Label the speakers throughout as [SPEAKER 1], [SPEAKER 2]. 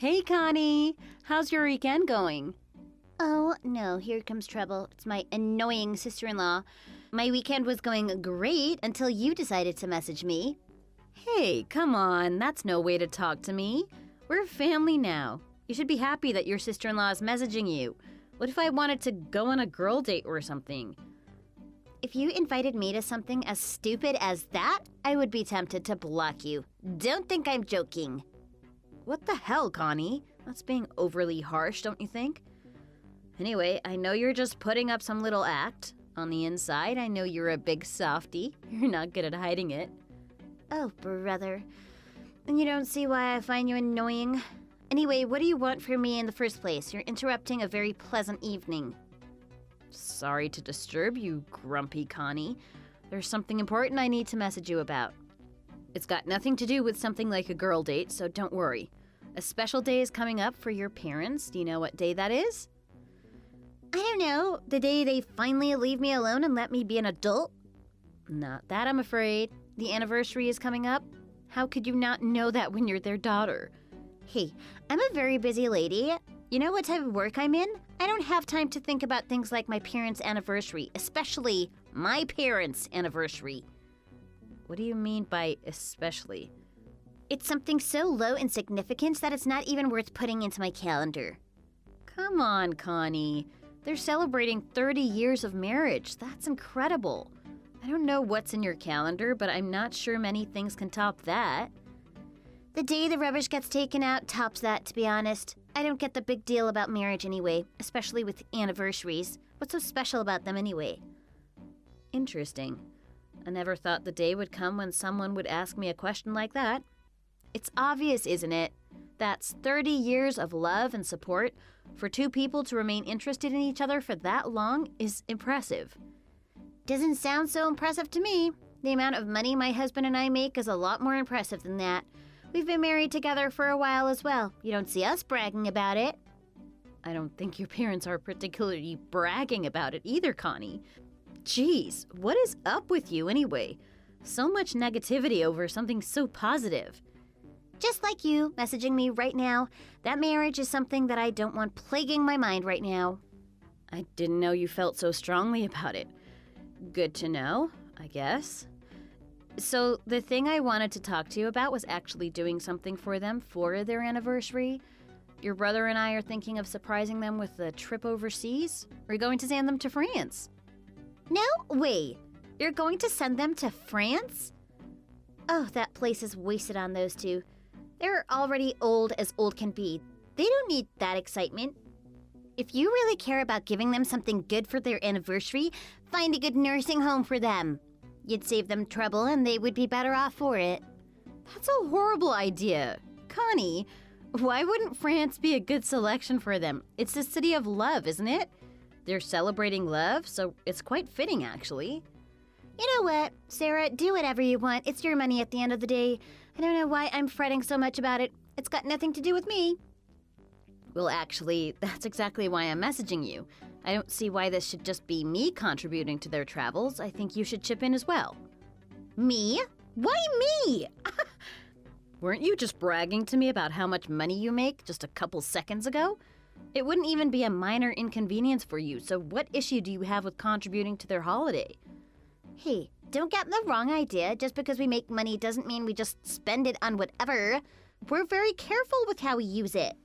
[SPEAKER 1] Hey, Connie! How's your weekend going?
[SPEAKER 2] Oh, no, here comes trouble. It's my annoying sister-in-law. My weekend was going great until you decided to message me.
[SPEAKER 1] Hey, come on, that's no way to talk to me. We're family now. You should be happy that your sister-in-law is messaging you. What if I wanted to go on a girl date or something?
[SPEAKER 2] If you invited me to something as stupid as that, I would be tempted to block you. Don't think I'm joking.
[SPEAKER 1] What the hell, Connie? That's being overly harsh, don't you think? Anyway, I know you're just putting up some little act. On the inside, I know you're a big softie. You're not good at hiding it.
[SPEAKER 2] Oh, brother. And you don't see why I find you annoying? Anyway, what do you want from me in the first place? You're interrupting a very pleasant evening.
[SPEAKER 1] Sorry to disturb you, grumpy Connie. There's something important I need to message you about. It's got nothing to do with something like a girl date, so don't worry. A special day is coming up for your parents. Do you know what day that is?
[SPEAKER 2] I don't know. The day they finally leave me alone and let me be an adult?
[SPEAKER 1] Not that, I'm afraid. The anniversary is coming up. How could you not know that when you're their daughter?
[SPEAKER 2] Hey, I'm a very busy lady. You know what type of work I'm in? I don't have time to think about things like my parents' anniversary, especially my parents' anniversary.
[SPEAKER 1] What do you mean by especially?
[SPEAKER 2] It's something so low in significance that it's not even worth putting into my calendar.
[SPEAKER 1] Come on, Connie. They're celebrating 30 years of marriage. That's incredible. I don't know what's in your calendar, but I'm not sure many things can top that.
[SPEAKER 2] The day the rubbish gets taken out tops that, to be honest. I don't get the big deal about marriage anyway, especially with anniversaries. What's so special about them anyway?
[SPEAKER 1] Interesting. I never thought the day would come when someone would ask me a question like that. It's obvious, isn't it? That's 30 years of love and support. For two people to remain interested in each other for that long is impressive.
[SPEAKER 2] Doesn't sound so impressive to me. The amount of money my husband and I make is a lot more impressive than that. We've been married together for a while as well. You don't see us bragging about it.
[SPEAKER 1] I don't think your parents are particularly bragging about it either, Connie. Jeez, what is up with you anyway? So much negativity over something so positive.
[SPEAKER 2] Just like you, messaging me right now. That marriage is something that I don't want plaguing my mind right now.
[SPEAKER 1] I didn't know you felt so strongly about it. Good to know, I guess. So the thing I wanted to talk to you about was actually doing something for them for their anniversary. Your brother and I are thinking of surprising them with a trip overseas. We're going to send them to France.
[SPEAKER 2] No way! You're going to send them to France? Oh, that place is wasted on those two. They're already old as old can be. They don't need that excitement. If you really care about giving them something good for their anniversary, find a good nursing home for them. You'd save them trouble and they would be better off for it.
[SPEAKER 1] That's a horrible idea. Connie, why wouldn't France be a good selection for them? It's the city of love, isn't it? They're celebrating love, so it's quite fitting, actually.
[SPEAKER 2] You know what, Sarah, do whatever you want. It's your money at the end of the day. I don't know why I'm fretting so much about it. It's got nothing to do with me.
[SPEAKER 1] Well, actually, that's exactly why I'm messaging you. I don't see why this should just be me contributing to their travels. I think you should chip in as well.
[SPEAKER 2] Me? Why me?
[SPEAKER 1] Weren't you just bragging to me about how much money you make just a couple seconds ago? It wouldn't even be a minor inconvenience for you, so what issue do you have with contributing to their holiday?
[SPEAKER 2] Hey, don't get the wrong idea. Just because we make money doesn't mean we just spend it on whatever. We're very careful with how we use it.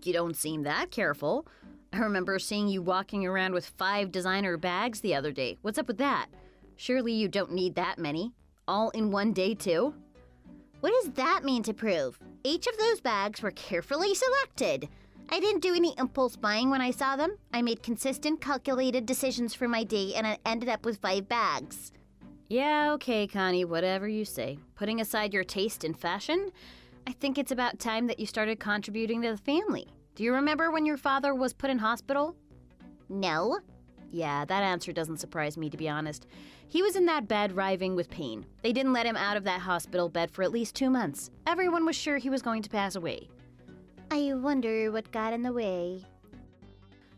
[SPEAKER 1] You don't seem that careful. I remember seeing you walking around with 5 designer bags the other day. What's up with that? Surely you don't need that many. All in one day, too?
[SPEAKER 2] What does that mean to prove? Each of those bags were carefully selected. I didn't do any impulse buying when I saw them. I made consistent, calculated decisions for my day and I ended up with 5 bags.
[SPEAKER 1] Yeah, okay, Connie, whatever you say. Putting aside your taste in fashion, I think it's about time that you started contributing to the family. Do you remember when your father was put in hospital?
[SPEAKER 2] No.
[SPEAKER 1] Yeah, that answer doesn't surprise me, to be honest. He was in that bed writhing with pain. They didn't let him out of that hospital bed for at least 2 months. Everyone was sure he was going to pass away.
[SPEAKER 2] I wonder what got in the way.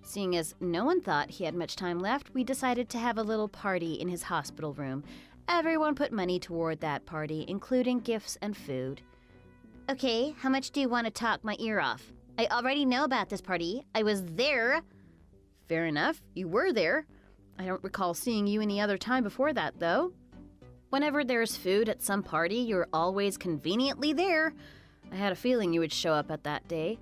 [SPEAKER 1] Seeing as no one thought he had much time left, we decided to have a little party in his hospital room. Everyone put money toward that party, including gifts and food.
[SPEAKER 2] Okay, how much do you want to talk my ear off? I already know about this party. I was there.
[SPEAKER 1] Fair enough, you were there. I don't recall seeing you any other time before that, though. Whenever there's food at some party, you're always conveniently there. I had a feeling you would show up at that day.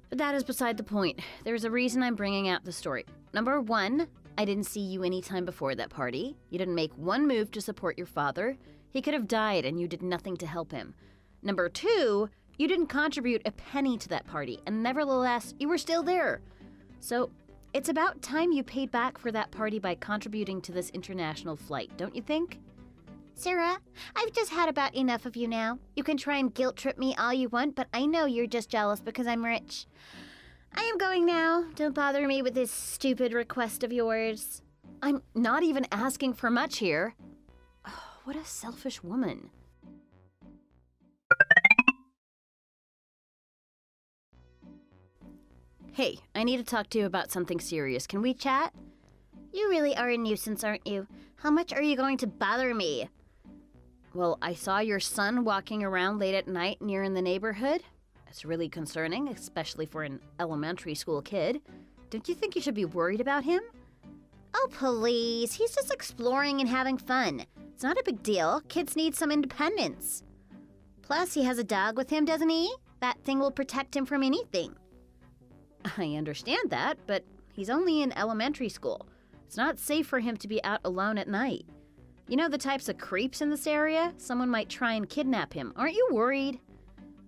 [SPEAKER 1] But that is beside the point. There's a reason I'm bringing out the story. Number one, I didn't see you any time before that party. You didn't make one move to support your father. He could have died and you did nothing to help him. Number two, you didn't contribute a penny to that party, and nevertheless, you were still there. So, it's about time you paid back for that party by contributing to this international flight, don't you think?
[SPEAKER 2] Sarah, I've just had about enough of you now. You can try and guilt trip me all you want, but I know you're just jealous because I'm rich. I am going now. Don't bother me with this stupid request of yours.
[SPEAKER 1] I'm not even asking for much here. Oh, what a selfish woman. Hey, I need to talk to you about something serious. Can we chat?
[SPEAKER 2] You really are a nuisance, aren't you? How much are you going to bother me?
[SPEAKER 1] Well, I saw your son walking around late at night near in the neighborhood. It's really concerning, especially for an elementary school kid. Don't you think you should be worried about him?
[SPEAKER 2] Oh, please. He's just exploring and having fun. It's not a big deal. Kids need some independence. Plus, he has a dog with him, doesn't he? That thing will protect him from anything.
[SPEAKER 1] I understand that, but he's only in elementary school. It's not safe for him to be out alone at night. You know the types of creeps in this area? Someone might try and kidnap him. Aren't you worried?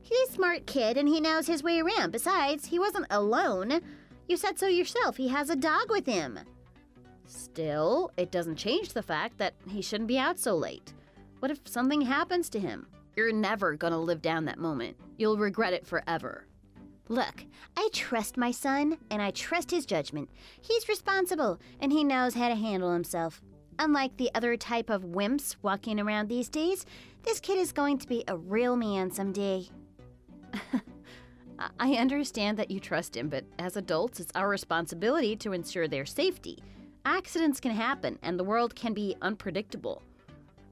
[SPEAKER 2] He's a smart kid and he knows his way around. Besides, he wasn't alone. You said so yourself. He has a dog with him.
[SPEAKER 1] Still, it doesn't change the fact that he shouldn't be out so late. What if something happens to him? You're never gonna live down that moment. You'll regret it forever.
[SPEAKER 2] Look, I trust my son, and I trust his judgment. He's responsible, and he knows how to handle himself. Unlike the other type of wimps walking around these days, this kid is going to be a real man someday.
[SPEAKER 1] I understand that you trust him, but as adults, it's our responsibility to ensure their safety. Accidents can happen, and the world can be unpredictable.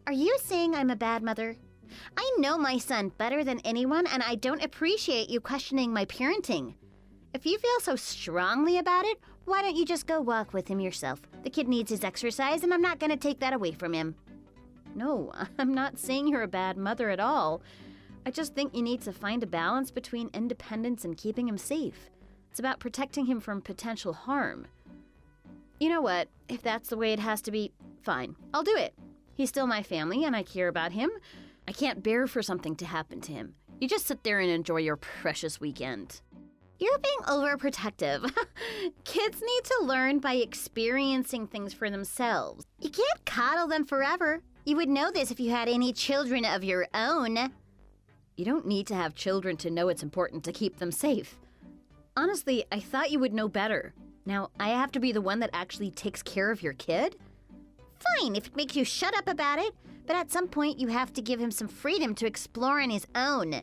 [SPEAKER 2] Are you saying I'm a bad mother? I know my son better than anyone, and I don't appreciate you questioning my parenting. If you feel so strongly about it, why don't you just go walk with him yourself? The kid needs his exercise, and I'm not going to take that away from him.
[SPEAKER 1] No, I'm not saying you're a bad mother at all. I just think you need to find a balance between independence and keeping him safe. It's about protecting him from potential harm. You know what? If that's the way it has to be, fine. I'll do it. He's still my family, and I care about him. I can't bear for something to happen to him. You just sit there and enjoy your precious weekend.
[SPEAKER 2] You're being overprotective. Kids need to learn by experiencing things for themselves. You can't coddle them forever. You would know this if you had any children of your own.
[SPEAKER 1] You don't need to have children to know it's important to keep them safe. Honestly, I thought you would know better. Now, I have to be the one that actually takes care of your kid?
[SPEAKER 2] Fine, if it makes you shut up about it. But at some point, you have to give him some freedom to explore on his own.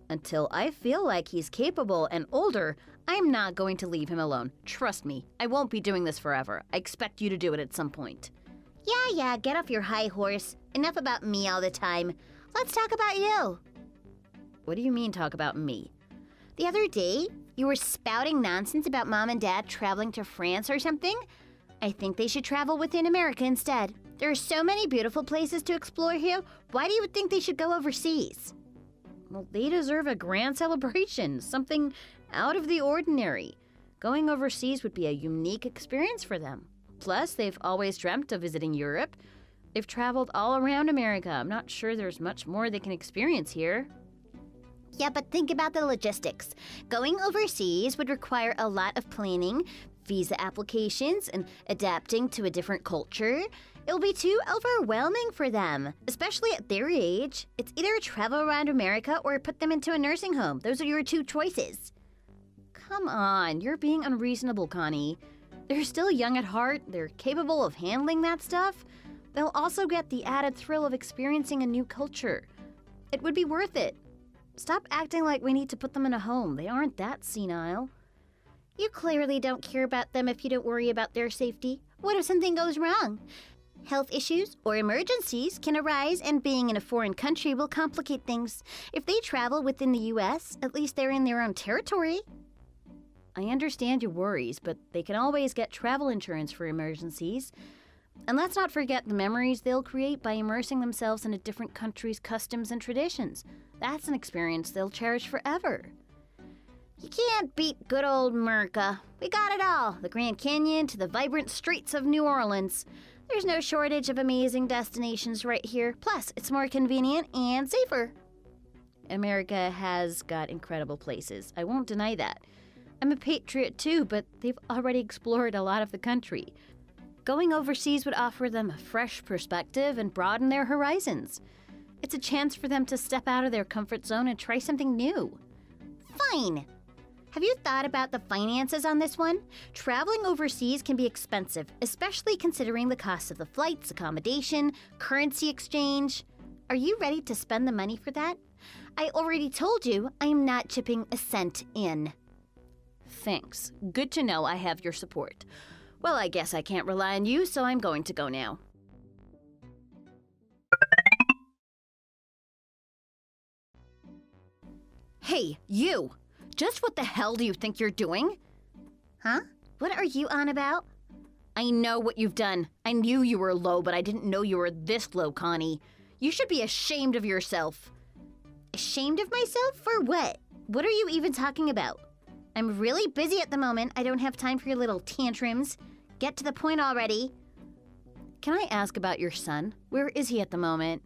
[SPEAKER 1] Until I feel like he's capable and older, I'm not going to leave him alone. Trust me, I won't be doing this forever. I expect you to do it at some point.
[SPEAKER 2] Yeah, get off your high horse. Enough about me all the time. Let's talk about you.
[SPEAKER 1] What do you mean, talk about me?
[SPEAKER 2] The other day, you were spouting nonsense about Mom and Dad traveling to France or something. I think they should travel within America instead. There are so many beautiful places to explore here. Why do you think they should go overseas?
[SPEAKER 1] Well, they deserve a grand celebration, something out of the ordinary. Going overseas would be a unique experience for them. Plus, they've always dreamt of visiting Europe. They've traveled all around America. I'm not sure there's much more they can experience here.
[SPEAKER 2] Yeah, but think about the logistics. Going overseas would require a lot of planning, visa applications, and adapting to a different culture. It'll be too overwhelming for them, especially at their age. It's either travel around America or put them into a nursing home. Those are your two choices.
[SPEAKER 1] Come on, you're being unreasonable, Connie. They're still young at heart. They're capable of handling that stuff. They'll also get the added thrill of experiencing a new culture. It would be worth it. Stop acting like we need to put them in a home. They aren't that senile.
[SPEAKER 2] You clearly don't care about them if you don't worry about their safety. What if something goes wrong? Health issues or emergencies can arise, and being in a foreign country will complicate things. If they travel within the U.S., at least they're in their own territory.
[SPEAKER 1] I understand your worries, but they can always get travel insurance for emergencies. And let's not forget the memories they'll create by immersing themselves in a different country's customs and traditions. That's an experience they'll cherish forever.
[SPEAKER 2] You can't beat good old America. We got it all, the Grand Canyon to the vibrant streets of New Orleans. There's no shortage of amazing destinations right here. Plus, it's more convenient and safer.
[SPEAKER 1] America has got incredible places. I won't deny that. I'm a patriot too, but they've already explored a lot of the country. Going overseas would offer them a fresh perspective and broaden their horizons. It's a chance for them to step out of their comfort zone and try something new.
[SPEAKER 2] Fine. Have you thought about the finances on this one? Traveling overseas can be expensive, especially considering the cost of the flights, accommodation, currency exchange. Are you ready to spend the money for that? I already told you I am not chipping a cent in.
[SPEAKER 1] Thanks. Good to know I have your support. Well, I guess I can't rely on you, so I'm going to go now. Hey, you! Just what the hell do you think you're doing?
[SPEAKER 2] Huh? What are you on about?
[SPEAKER 1] I know what you've done. I knew you were low, but I didn't know you were this low, Connie. You should be ashamed of yourself.
[SPEAKER 2] Ashamed of myself? For what? What are you even talking about? I'm really busy at the moment. I don't have time for your little tantrums. Get to the point already.
[SPEAKER 1] Can I ask about your son? Where is he at the moment?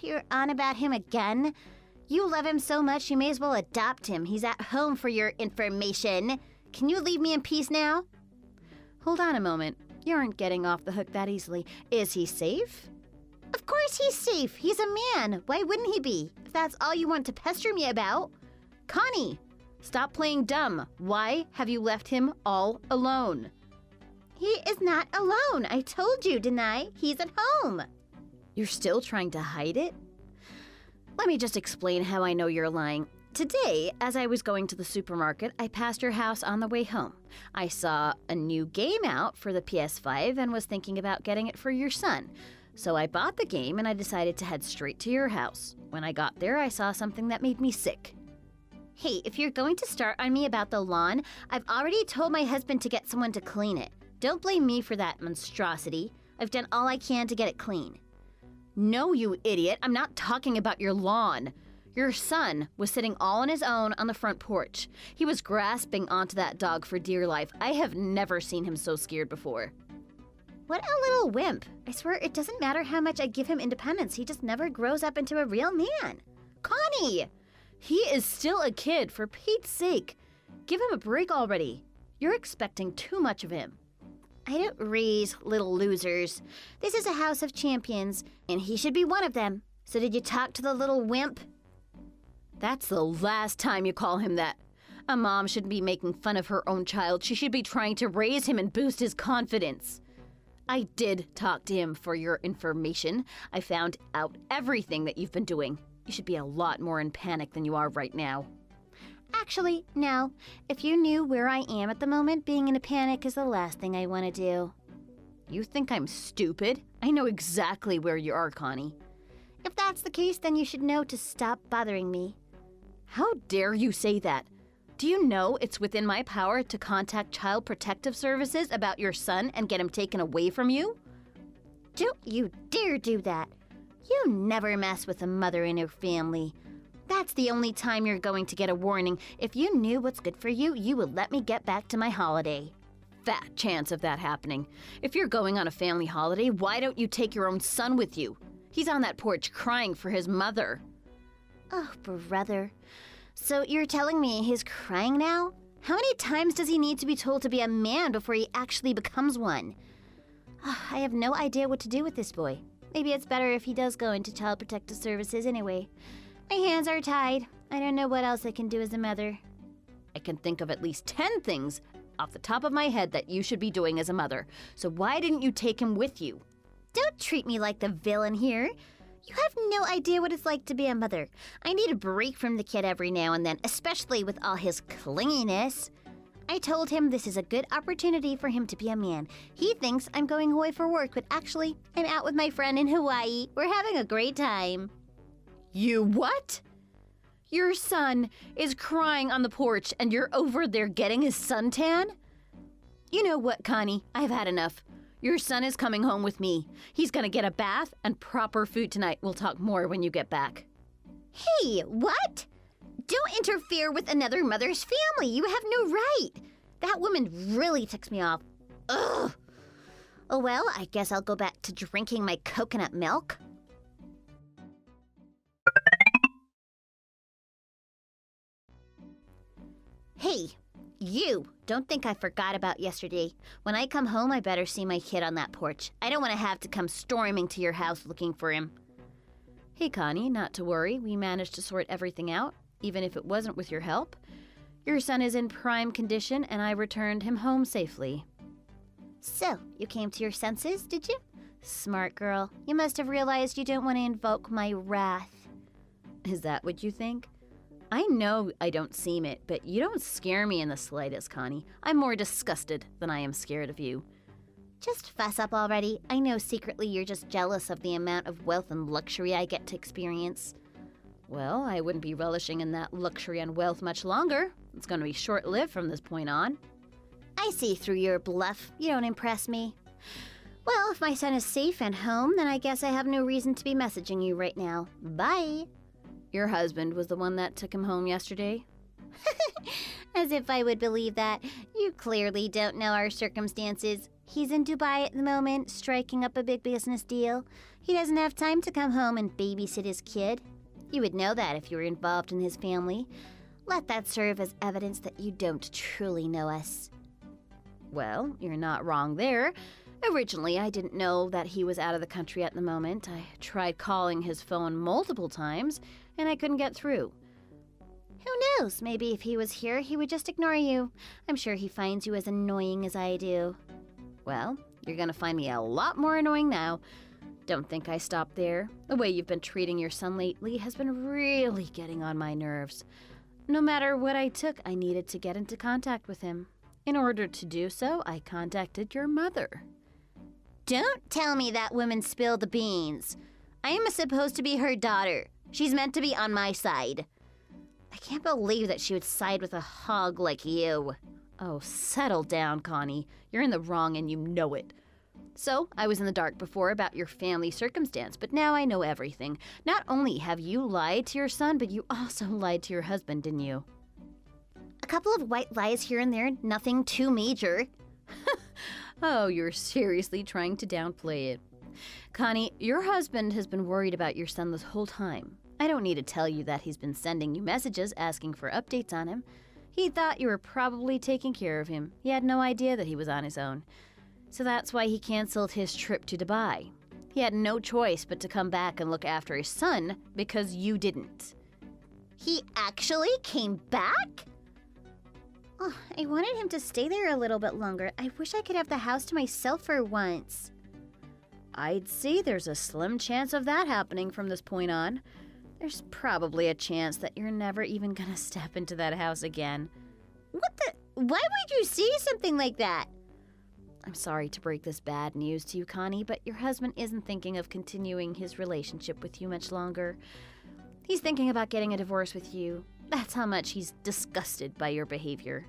[SPEAKER 2] You're on about him again? You love him so much, you may as well adopt him. He's at home, for your information. Can you leave me in peace now?
[SPEAKER 1] Hold on a moment. You aren't getting off the hook that easily. Is he safe?
[SPEAKER 2] Of course he's safe. He's a man. Why wouldn't he be? If that's all you want to pester me about.
[SPEAKER 1] Connie, stop playing dumb. Why have you left him all alone?
[SPEAKER 2] He is not alone. I told you, didn't I? He's at home.
[SPEAKER 1] You're still trying to hide it? Let me just explain how I know you're lying. Today, as I was going to the supermarket, I passed your house on the way home. I saw a new game out for the PS5 and was thinking about getting it for your son. So I bought the game and I decided to head straight to your house. When I got there, I saw something that made me sick.
[SPEAKER 2] Hey, if you're going to start on me about the lawn, I've already told my husband to get someone to clean it. Don't blame me for that monstrosity. I've done all I can to get it clean.
[SPEAKER 1] No, you idiot. I'm not talking about your lawn. Your son was sitting all on his own on the front porch. He was grasping onto that dog for dear life. I have never seen him so scared before.
[SPEAKER 2] What a little wimp. I swear it doesn't matter how much I give him independence. He just never grows up into a real man.
[SPEAKER 1] Connie! He is still a kid, for Pete's sake. Give him a break already. You're expecting too much of him.
[SPEAKER 2] I don't raise little losers. This is a house of champions, and he should be one of them. So did you talk to the little wimp?
[SPEAKER 1] That's the last time you call him that. A mom shouldn't be making fun of her own child. She should be trying to raise him and boost his confidence. I did talk to him for your information. I found out everything that you've been doing. You should be a lot more in panic than you are right now.
[SPEAKER 2] Actually, no. If you knew where I am at the moment, being in a panic is the last thing I want to do.
[SPEAKER 1] You think I'm stupid? I know exactly where you are, Connie.
[SPEAKER 2] If that's the case, then you should know to stop bothering me.
[SPEAKER 1] How dare you say that? Do you know it's within my power to contact Child Protective Services about your son and get him taken away from you?
[SPEAKER 2] Don't you dare do that. You never mess with a mother in her family. That's the only time you're going to get a warning. If you knew what's good for you, you would let me get back to my holiday.
[SPEAKER 1] Fat chance of that happening. If you're going on a family holiday, why don't you take your own son with you? He's on that porch crying for his mother.
[SPEAKER 2] Oh, brother. So you're telling me he's crying now? How many times does he need to be told to be a man before he actually becomes one? I have no idea what to do with this boy. Maybe it's better if he does go into Child Protective Services anyway. My hands are tied. I don't know what else I can do as a mother.
[SPEAKER 1] I can think of at least 10 things off the top of my head that you should be doing as a mother. So why didn't you take him with you?
[SPEAKER 2] Don't treat me like the villain here. You have no idea what it's like to be a mother. I need a break from the kid every now and then, especially with all his clinginess. I told him this is a good opportunity for him to be a man. He thinks I'm going away for work, but actually, I'm out with my friend in Hawaii. We're having a great time.
[SPEAKER 1] You what? Your son is crying on the porch and you're over there getting his suntan? You know what, Connie? I've had enough. Your son is coming home with me. He's gonna get a bath and proper food tonight. We'll talk more when you get back.
[SPEAKER 2] Hey, what? Don't interfere with another mother's family. You have no right. That woman really ticks me off. Ugh. Oh well, I guess I'll go back to drinking my coconut milk. Hey, you! Don't think I forgot about yesterday. When I come home, I better see my kid on that porch. I don't want to have to come storming to your house looking for him.
[SPEAKER 1] Hey, Connie, not to worry. We managed to sort everything out, even if it wasn't with your help. Your son is in prime condition, and I returned him home safely.
[SPEAKER 2] So, you came to your senses, did you? Smart girl. You must have realized you don't want to invoke my wrath.
[SPEAKER 1] Is that what you think? I know I don't seem it, but you don't scare me in the slightest, Connie. I'm more disgusted than I am scared of you.
[SPEAKER 2] Just fess up already. I know secretly you're just jealous of the amount of wealth and luxury I get to experience.
[SPEAKER 1] Well, I wouldn't be relishing in that luxury and wealth much longer. It's going to be short-lived from this point on.
[SPEAKER 2] I see through your bluff. You don't impress me. Well, if my son is safe and home, then I guess I have no reason to be messaging you right now. Bye.
[SPEAKER 1] Your husband was the one that took him home yesterday?
[SPEAKER 2] As if I would believe that. You clearly don't know our circumstances. He's in Dubai at the moment, striking up a big business deal. He doesn't have time to come home and babysit his kid. You would know that if you were involved in his family. Let that serve as evidence that you don't truly know us.
[SPEAKER 1] Well, you're not wrong there. Originally, I didn't know that he was out of the country at the moment. I tried calling his phone multiple times, and I couldn't get through.
[SPEAKER 2] Who knows? Maybe if he was here, he would just ignore you. I'm sure he finds you as annoying as I do.
[SPEAKER 1] Well, you're gonna find me a lot more annoying now. Don't think I stopped there. The way you've been treating your son lately has been really getting on my nerves. No matter what I took, I needed to get into contact with him. In order to do so, I contacted your mother.
[SPEAKER 2] Don't tell me that woman spilled the beans. I am supposed to be her daughter. She's meant to be on my side. I can't believe that she would side with a hog like you.
[SPEAKER 1] Oh, settle down, Connie. You're in the wrong and you know it. So, I was in the dark before about your family circumstance, but now I know everything. Not only have you lied to your son, but you also lied to your husband, didn't you?
[SPEAKER 2] A couple of white lies here and there, nothing too major.
[SPEAKER 1] Oh, you're seriously trying to downplay it. Connie, your husband has been worried about your son this whole time. I don't need to tell you that he's been sending you messages asking for updates on him. He thought you were probably taking care of him. He had no idea that he was on his own. So that's why he canceled his trip to Dubai. He had no choice but to come back and look after his son because you didn't.
[SPEAKER 2] He actually came back? Oh, I wanted him to stay there a little bit longer. I wish I could have the house to myself for once.
[SPEAKER 1] I'd say there's a slim chance of that happening from this point on. There's probably a chance that you're never even gonna step into that house again.
[SPEAKER 2] What the? Why would you say something like that?
[SPEAKER 1] I'm sorry to break this bad news to you, Connie, but your husband isn't thinking of continuing his relationship with you much longer. He's thinking about getting a divorce with you. That's how much he's disgusted by your behavior.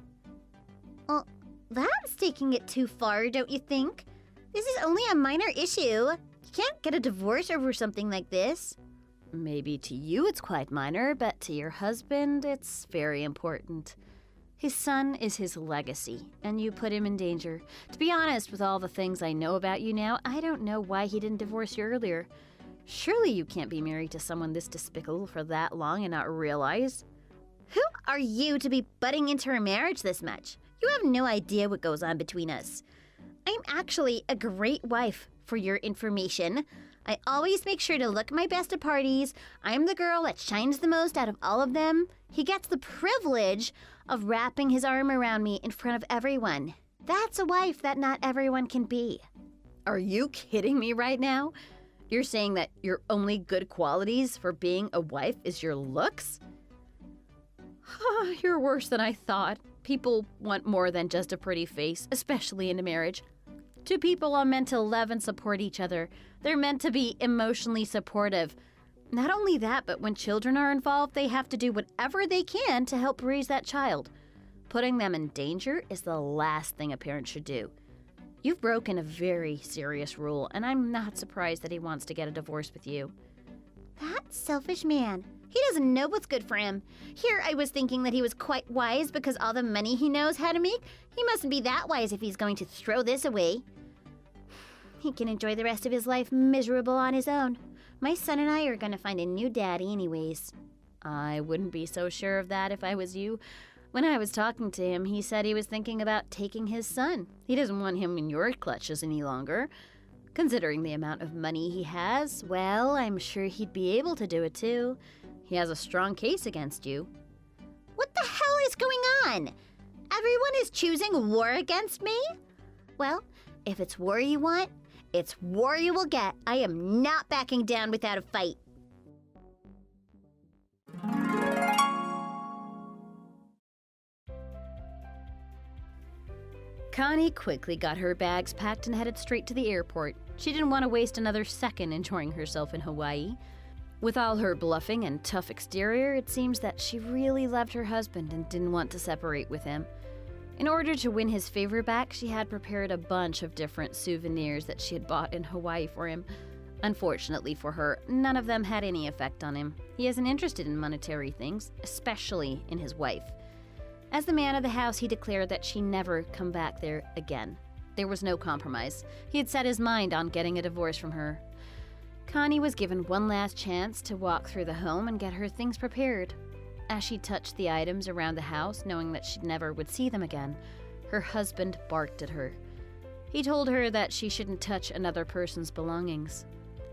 [SPEAKER 2] Well, that's taking it too far, don't you think? This is only a minor issue. You can't get a divorce over something like this.
[SPEAKER 1] Maybe to you it's quite minor, but to your husband it's very important. His son is his legacy, and you put him in danger. To be honest, with all the things I know about you now, I don't know why he didn't divorce you earlier. Surely you can't be married to someone this despicable for that long and not realize.
[SPEAKER 2] Who are you to be butting into our marriage this much? You have no idea what goes on between us. I'm actually a great wife, for your information. I always make sure to look my best at parties. I'm the girl that shines the most out of all of them. He gets the privilege of wrapping his arm around me in front of everyone. That's a wife that not everyone can be.
[SPEAKER 1] Are you kidding me right now? You're saying that your only good qualities for being a wife is your looks? You're worse than I thought. People want more than just a pretty face, especially in a marriage. Two people are meant to love and support each other. They're meant to be emotionally supportive. Not only that, but when children are involved, they have to do whatever they can to help raise that child. Putting them in danger is the last thing a parent should do. You've broken a very serious rule, and I'm not surprised that he wants to get a divorce with you.
[SPEAKER 2] That selfish man. He doesn't know what's good for him. Here I was thinking that he was quite wise because all the money he knows how to make. He mustn't be that wise if he's going to throw this away. He can enjoy the rest of his life miserable on his own. My son and I are going to find a new daddy anyways.
[SPEAKER 1] I wouldn't be so sure of that if I was you. When I was talking to him, he said he was thinking about taking his son. He doesn't want him in your clutches any longer. Considering the amount of money he has, well, I'm sure he'd be able to do it too. He has a strong case against you.
[SPEAKER 2] What the hell is going on? Everyone is choosing war against me? Well, if it's war you want, it's war you will get. I am not backing down without a fight.
[SPEAKER 1] Connie quickly got her bags packed and headed straight to the airport. She didn't want to waste another second enjoying herself in Hawaii. With all her bluffing and tough exterior, it seems that she really loved her husband and didn't want to separate with him. In order to win his favor back, she had prepared a bunch of different souvenirs that she had bought in Hawaii for him. Unfortunately for her, none of them had any effect on him. He isn't interested in monetary things, especially in his wife. As the man of the house, he declared that she never come back there again. There was no compromise. He had set his mind on getting a divorce from her. Connie was given one last chance to walk through the home and get her things prepared. As she touched the items around the house, knowing that she never would see them again, her husband barked at her. He told her that she shouldn't touch another person's belongings.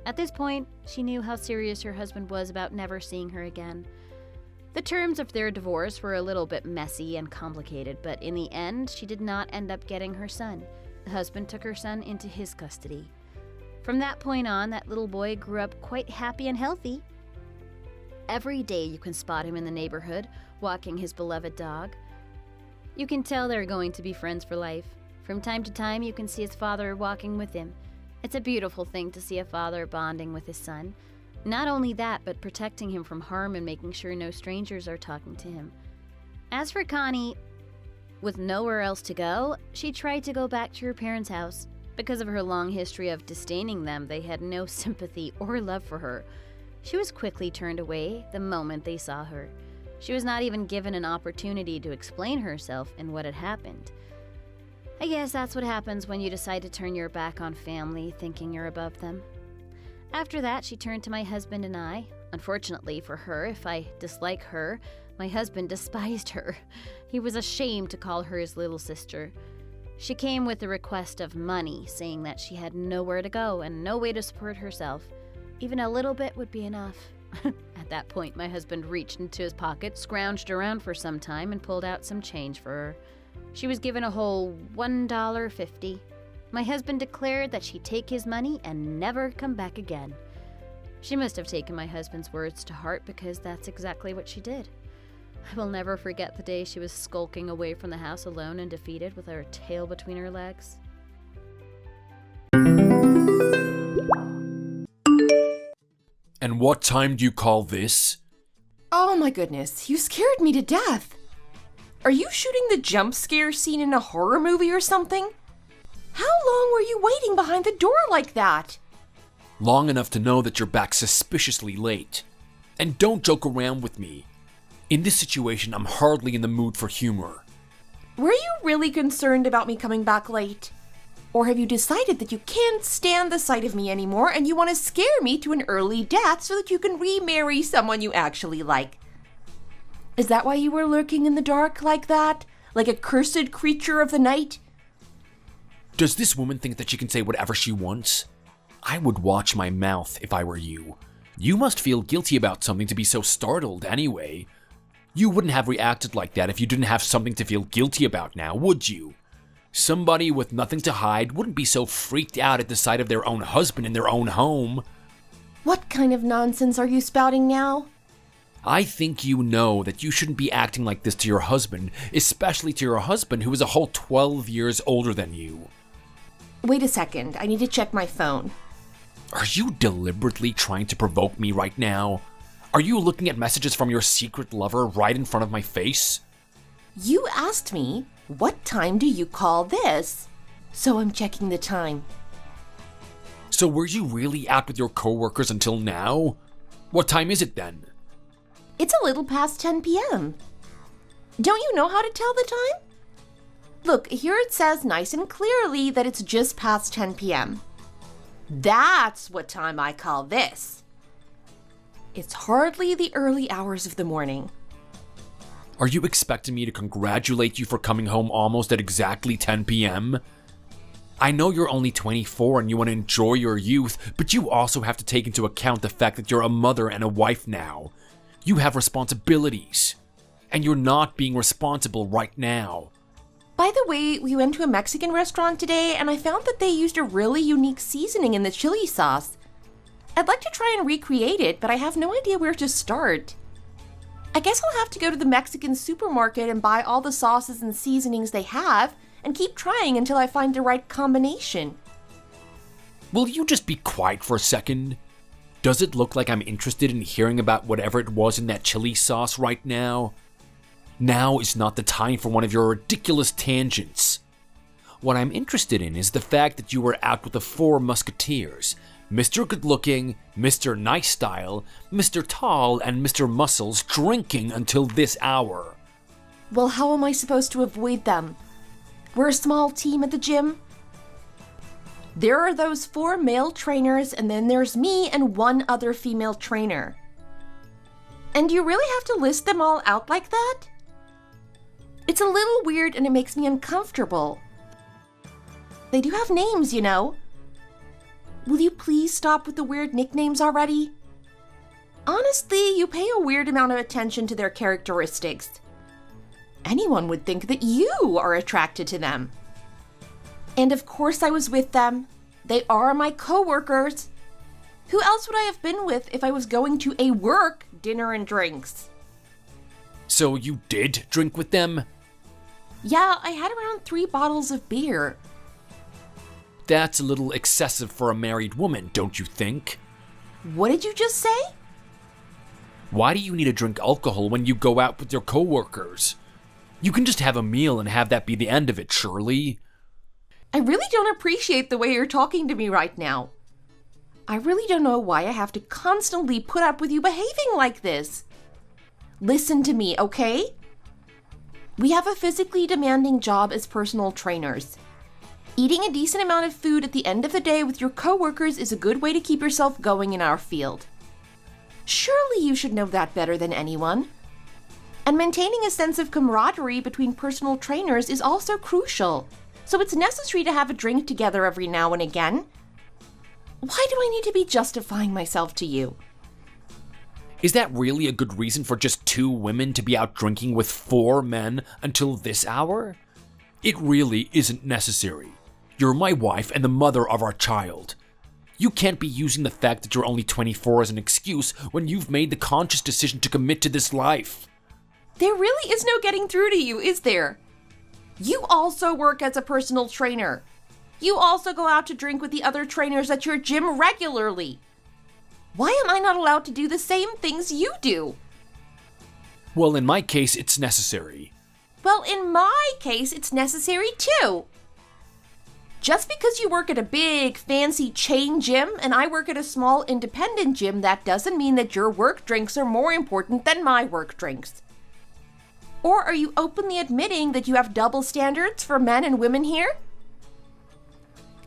[SPEAKER 1] At this point, she knew how serious her husband was about never seeing her again. The terms of their divorce were a little bit messy and complicated, but in the end, she did not end up getting her son. The husband took her son into his custody. From that point on, that little boy grew up quite happy and healthy. Every day you can spot him in the neighborhood, walking his beloved dog. You can tell they're going to be friends for life. From time to time, you can see his father walking with him. It's a beautiful thing to see a father bonding with his son. Not only that, but protecting him from harm and making sure no strangers are talking to him. As for Connie, with nowhere else to go, she tried to go back to her parents' house. Because of her long history of disdaining them, they had no sympathy or love for her. She was quickly turned away the moment they saw her. She was not even given an opportunity to explain herself and what had happened. I guess that's what happens when you decide to turn your back on family, thinking you're above them. After that, she turned to my husband and I. Unfortunately for her, if I dislike her, my husband despised her. He was ashamed to call her his little sister. She came with a request of money, saying that she had nowhere to go and no way to support herself. Even a little bit would be enough. At that point, my husband reached into his pocket, scrounged around for some time, and pulled out some change for her. She was given a whole $1.50. My husband declared that she'd take his money and never come back again. She must have taken my husband's words to heart because that's exactly what she did. I will never forget the day she was skulking away from the house alone and defeated with her tail between her legs.
[SPEAKER 3] And what time do you call this?
[SPEAKER 4] Oh my goodness, you scared me to death. Are you shooting the jump scare scene in a horror movie or something? How long were you waiting behind the door like that?
[SPEAKER 3] Long enough to know that you're back suspiciously late. And don't joke around with me. In this situation, I'm hardly in the mood for humor.
[SPEAKER 4] Were you really concerned about me coming back late? Or have you decided that you can't stand the sight of me anymore and you want to scare me to an early death so that you can remarry someone you actually like? Is that why you were lurking in the dark like that? Like a cursed creature of the night?
[SPEAKER 3] Does this woman think that she can say whatever she wants? I would watch my mouth if I were you. You must feel guilty about something to be so startled anyway. You wouldn't have reacted like that if you didn't have something to feel guilty about now, would you? Somebody with nothing to hide wouldn't be so freaked out at the sight of their own husband in their own home.
[SPEAKER 4] What kind of nonsense are you spouting now?
[SPEAKER 3] I think you know that you shouldn't be acting like this to your husband, especially to your husband who is a whole 12 years older than you.
[SPEAKER 4] Wait a second, I need to check my phone.
[SPEAKER 3] Are you deliberately trying to provoke me right now? Are you looking at messages from your secret lover right in front of my face?
[SPEAKER 4] You asked me, what time do you call this? So I'm checking the time.
[SPEAKER 3] So were you really out with your coworkers until now? What time is it then?
[SPEAKER 4] It's a little past 10 p.m. Don't you know how to tell the time? Look, here it says nice and clearly that it's just past 10 p.m. That's what time I call this. It's hardly the early hours of the morning.
[SPEAKER 3] Are you expecting me to congratulate you for coming home almost at exactly 10 p.m.? I know you're only 24 and you want to enjoy your youth, but you also have to take into account the fact that you're a mother and a wife now. You have responsibilities, and you're not being responsible right now.
[SPEAKER 4] By the way, we went to a Mexican restaurant today and I found that they used a really unique seasoning in the chili sauce. I'd like to try and recreate it, but I have no idea where to start. I guess I'll have to go to the Mexican supermarket and buy all the sauces and seasonings they have and keep trying until I find the right combination.
[SPEAKER 3] Will you just be quiet for a second? Does it look like I'm interested in hearing about whatever it was in that chili sauce right now? Now is not the time for one of your ridiculous tangents. What I'm interested in is the fact that you were out with the 4 musketeers, Mr. Good-Looking, Mr. Nice Style, Mr. Tall, and Mr. Muscles drinking until this hour.
[SPEAKER 4] Well, how am I supposed to avoid them? We're a small team at the gym. There are those 4 male trainers, and then there's me and 1 other female trainer. And do you really have to list them all out like that? It's a little weird and it makes me uncomfortable. They do have names, you know. Will you please stop with the weird nicknames already? Honestly, you pay a weird amount of attention to their characteristics. Anyone would think that you are attracted to them. And of course I was with them. They are my co-workers. Who else would I have been with if I was going to a work dinner and drinks?
[SPEAKER 3] So you did drink with them?
[SPEAKER 4] Yeah, I had around 3 bottles of beer.
[SPEAKER 3] That's a little excessive for a married woman, don't you think?
[SPEAKER 4] What did you just say?
[SPEAKER 3] Why do you need to drink alcohol when you go out with your coworkers? You can just have a meal and have that be the end of it, surely.
[SPEAKER 4] I really don't appreciate the way you're talking to me right now. I really don't know why I have to constantly put up with you behaving like this. Listen to me, okay? We have a physically demanding job as personal trainers. Eating a decent amount of food at the end of the day with your coworkers is a good way to keep yourself going in our field. Surely you should know that better than anyone. And maintaining a sense of camaraderie between personal trainers is also crucial. So it's necessary to have a drink together every now and again. Why do I need to be justifying myself to you?
[SPEAKER 3] Is that really a good reason for just 2 women to be out drinking with 4 men until this hour? It really isn't necessary. You're my wife and the mother of our child. You can't be using the fact that you're only 24 as an excuse when you've made the conscious decision to commit to this life.
[SPEAKER 4] There really is no getting through to you, is there? You also work as a personal trainer. You also go out to drink with the other trainers at your gym regularly. Why am I not allowed to do the same things you do?
[SPEAKER 3] Well, in my case, it's necessary.
[SPEAKER 4] Well, in my case, it's necessary too. Just because you work at a big, fancy chain gym and I work at a small, independent gym, that doesn't mean that your work drinks are more important than my work drinks. Or are you openly admitting that you have double standards for men and women here?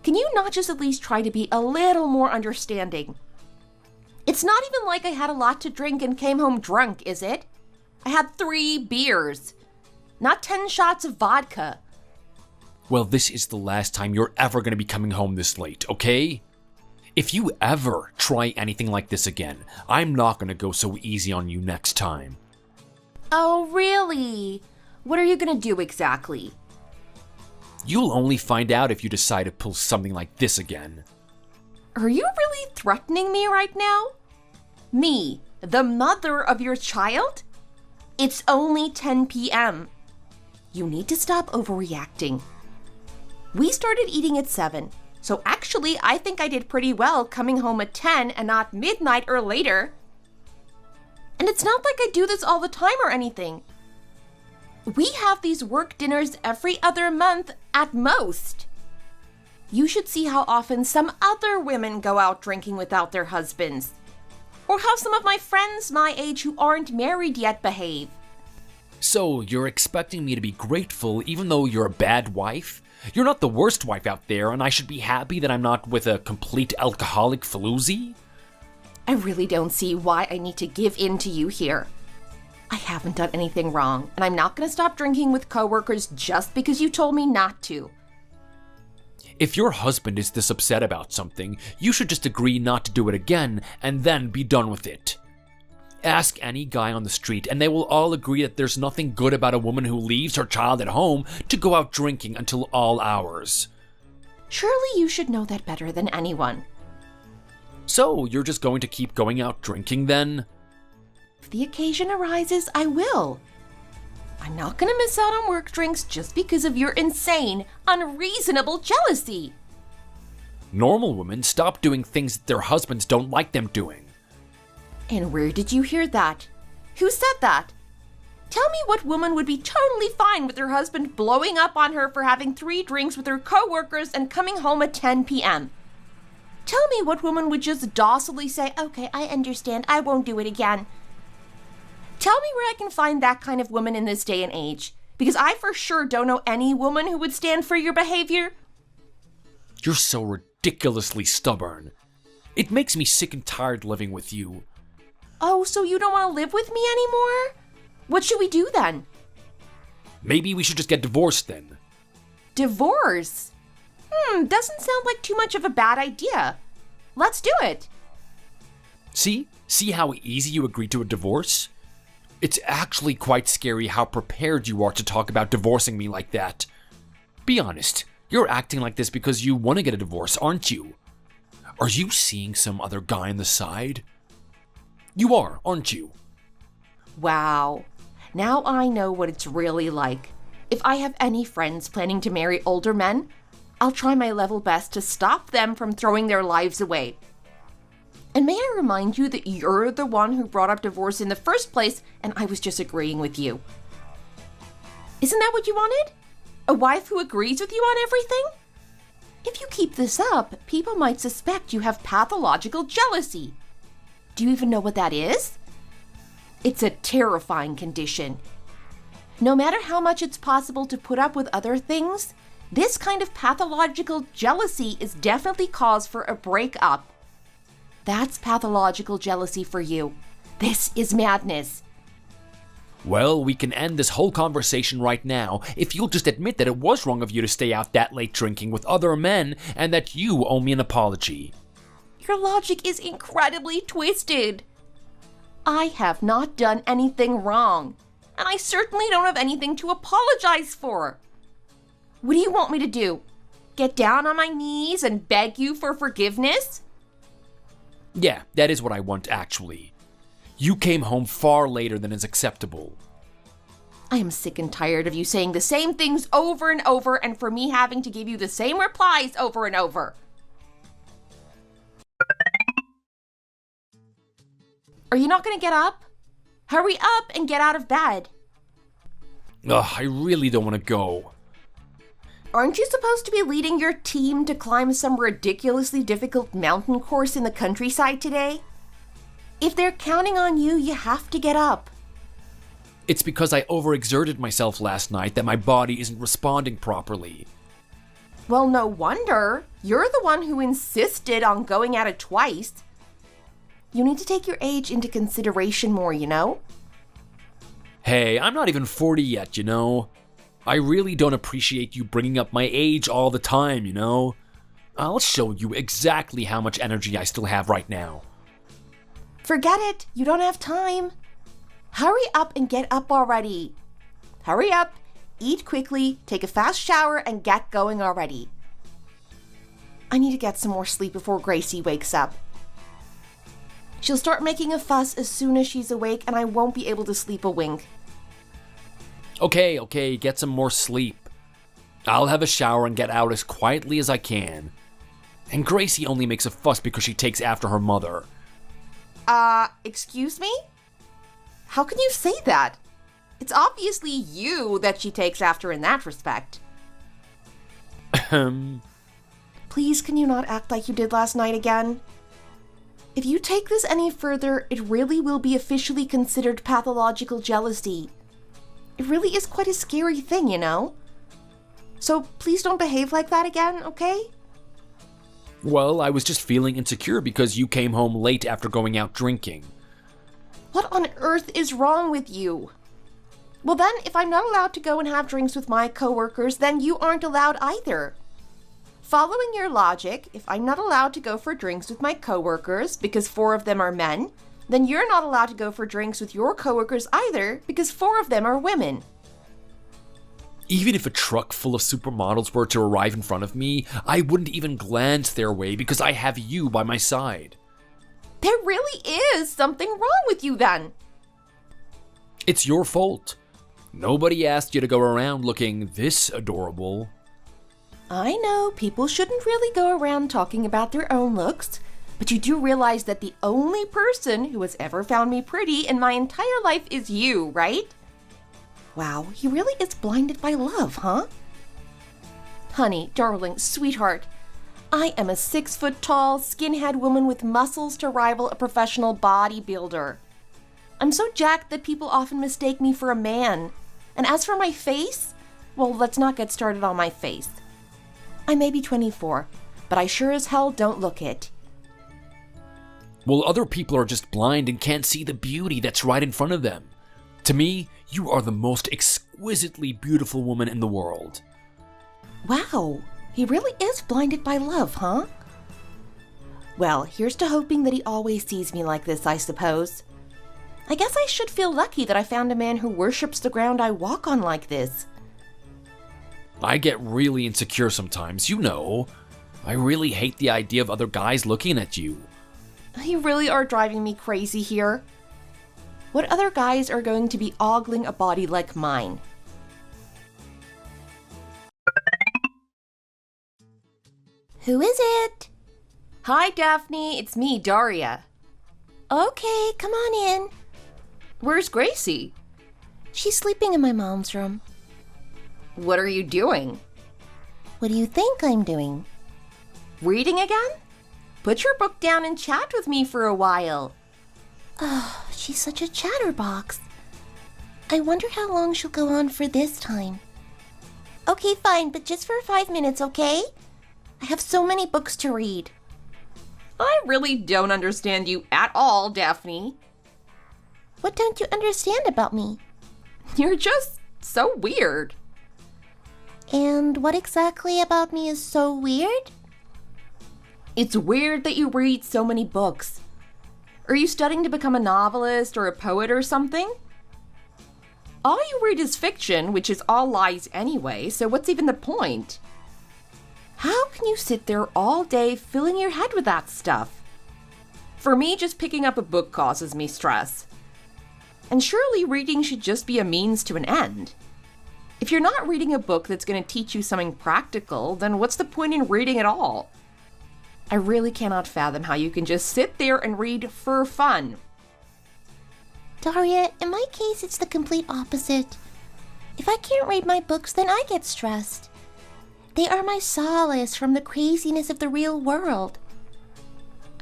[SPEAKER 4] Can you not just at least try to be a little more understanding? It's not even like I had a lot to drink and came home drunk, is it? I had 3 beers, not 10 shots of vodka.
[SPEAKER 3] Well, this is the last time you're ever going to be coming home this late, okay? If you ever try anything like this again, I'm not going to go so easy on you next time.
[SPEAKER 4] Oh, really? What are you gonna do exactly?
[SPEAKER 3] You'll only find out if you decide to pull something like this again.
[SPEAKER 4] Are you really threatening me right now? Me, The mother of your child? It's only 10 p.m. You need to stop overreacting. We started eating at 7, so actually I think I did pretty well coming home at 10 and not midnight or later. And it's not like I do this all the time or anything. We have these work dinners every other month at most. You should see how often some other women go out drinking without their husbands. Or how some of my friends my age who aren't married yet behave.
[SPEAKER 3] So, you're expecting me to be grateful even though you're a bad wife? You're not the worst wife out there, and I should be happy that I'm not with a complete alcoholic floozy?
[SPEAKER 4] I really don't see why I need to give in to you here. I haven't done anything wrong, and I'm not going to stop drinking with coworkers just because you told me not to.
[SPEAKER 3] If your husband is this upset about something, you should just agree not to do it again and then be done with it. Ask any guy on the street and they will all agree that there's nothing good about a woman who leaves her child at home to go out drinking until all hours.
[SPEAKER 4] Surely you should know that better than anyone.
[SPEAKER 3] So, you're just going to keep going out drinking then?
[SPEAKER 4] If the occasion arises, I will. I'm not going to miss out on work drinks just because of your insane, unreasonable jealousy.
[SPEAKER 3] Normal women stop doing things that their husbands don't like them doing.
[SPEAKER 4] And where did you hear that? Who said that? Tell me what woman would be totally fine with her husband blowing up on her for having 3 drinks with her coworkers and coming home at 10 p.m. Tell me what woman would just docilely say, okay, I understand, I won't do it again. Tell me where I can find that kind of woman in this day and age, because I for sure don't know any woman who would stand for your behavior.
[SPEAKER 3] You're so ridiculously stubborn. It makes me sick and tired living with you.
[SPEAKER 4] Oh, so you don't want to live with me anymore? What should we do then?
[SPEAKER 3] Maybe we should just get divorced then.
[SPEAKER 4] Divorce? Doesn't sound like too much of a bad idea. Let's do it.
[SPEAKER 3] See how easy you agreed to a divorce? It's actually quite scary how prepared you are to talk about divorcing me like that. Be honest, you're acting like this because you want to get a divorce, aren't you? Are you seeing some other guy on the side? You are, aren't you?
[SPEAKER 4] Wow. Now I know what it's really like. If I have any friends planning to marry older men, I'll try my level best to stop them from throwing their lives away. And may I remind you that you're the one who brought up divorce in the first place, and I was just agreeing with you. Isn't that what you wanted? A wife who agrees with you on everything? If you keep this up, people might suspect you have pathological jealousy. Do you even know what that is? It's a terrifying condition. No matter how much it's possible to put up with other things, this kind of pathological jealousy is definitely cause for a breakup. That's pathological jealousy for you. This is madness.
[SPEAKER 3] Well, we can end this whole conversation right now if you'll just admit that it was wrong of you to stay out that late drinking with other men and that you owe me an apology.
[SPEAKER 4] Your logic is incredibly twisted. I have not done anything wrong, and I certainly don't have anything to apologize for. What do you want me to do? Get down on my knees and beg you for forgiveness?
[SPEAKER 3] Yeah, that is what I want, actually. You came home far later than is acceptable.
[SPEAKER 4] I am sick and tired of you saying the same things over and over and for me having to give you the same replies over and over. Are you not going to get up? Hurry up and get out of bed.
[SPEAKER 3] Ugh, I really don't want to go.
[SPEAKER 4] Aren't you supposed to be leading your team to climb some ridiculously difficult mountain course in the countryside today? If they're counting on you, you have to get up.
[SPEAKER 3] It's because I overexerted myself last night that my body isn't responding properly.
[SPEAKER 4] Well, no wonder. You're the one who insisted on going at it twice. You need to take your age into consideration more, you know?
[SPEAKER 3] Hey, I'm not even 40 yet, you know? I really don't appreciate you bringing up my age all the time, you know? I'll show you exactly how much energy I still have right now.
[SPEAKER 4] Forget it. You don't have time. Hurry up and get up already. Hurry up, eat quickly, take a fast shower, and get going already. I need to get some more sleep before Gracie wakes up. She'll start making a fuss as soon as she's awake, and I won't be able to sleep a wink.
[SPEAKER 3] Okay, get some more sleep. I'll have a shower and get out as quietly as I can. And Gracie only makes a fuss because she takes after her mother.
[SPEAKER 4] Excuse me? How can you say that? It's obviously you that she takes after in that respect. Please, can you not act like you did last night again? If you take this any further, it really will be officially considered pathological jealousy. It really is quite a scary thing, you know? So please don't behave like that again, okay?
[SPEAKER 3] Well, I was just feeling insecure because you came home late after going out drinking.
[SPEAKER 4] What on earth is wrong with you? Well then, if I'm not allowed to go and have drinks with my coworkers, then you aren't allowed either. Following your logic, if I'm not allowed to go for drinks with my coworkers because 4 of them are men, then you're not allowed to go for drinks with your coworkers either because 4 of them are women.
[SPEAKER 3] Even if a truck full of supermodels were to arrive in front of me, I wouldn't even glance their way because I have you by my side.
[SPEAKER 4] There really is something wrong with you then.
[SPEAKER 3] It's your fault. Nobody asked you to go around looking this adorable.
[SPEAKER 4] I know people shouldn't really go around talking about their own looks, but you do realize that the only person who has ever found me pretty in my entire life is you, right? Wow, he really is blinded by love, huh? Honey, darling, sweetheart, I am a 6-foot-tall, skinhead woman with muscles to rival a professional bodybuilder. I'm so jacked that people often mistake me for a man. And as for my face, well, let's not get started on my face. I may be 24, but I sure as hell don't look it.
[SPEAKER 3] Well, other people are just blind and can't see the beauty that's right in front of them. To me, you are the most exquisitely beautiful woman in the world.
[SPEAKER 4] Wow, he really is blinded by love, huh? Well, here's to hoping that he always sees me like this, I suppose. I guess I should feel lucky that I found a man who worships the ground I walk on like this.
[SPEAKER 3] I get really insecure sometimes, you know. I really hate the idea of other guys looking at you.
[SPEAKER 4] You really are driving me crazy here. What other guys are going to be ogling a body like mine?
[SPEAKER 2] Who is it?
[SPEAKER 4] Hi, Daphne. It's me, Daria.
[SPEAKER 2] Okay, come on in.
[SPEAKER 4] Where's Gracie?
[SPEAKER 2] She's sleeping in my mom's room.
[SPEAKER 4] What are you doing?
[SPEAKER 2] What do you think I'm doing?
[SPEAKER 4] Reading again? Put your book down and chat with me for a while.
[SPEAKER 2] Oh, she's such a chatterbox. I wonder how long she'll go on for this time. Okay, fine, but just for 5 minutes, okay? I have so many books to read.
[SPEAKER 4] I really don't understand you at all, Daphne.
[SPEAKER 2] What don't you understand about me?
[SPEAKER 4] You're just so weird.
[SPEAKER 2] And what exactly about me is so weird?
[SPEAKER 4] It's weird that you read so many books. Are you studying to become a novelist or a poet or something? All you read is fiction, which is all lies anyway, so what's even the point? How can you sit there all day filling your head with that stuff? For me, just picking up a book causes me stress. And surely reading should just be a means to an end. If you're not reading a book that's going to teach you something practical, then what's the point in reading at all? I really cannot fathom how you can just sit there and read for fun.
[SPEAKER 2] Daria, in my case, it's the complete opposite. If I can't read my books, then I get stressed. They are my solace from the craziness of the real world.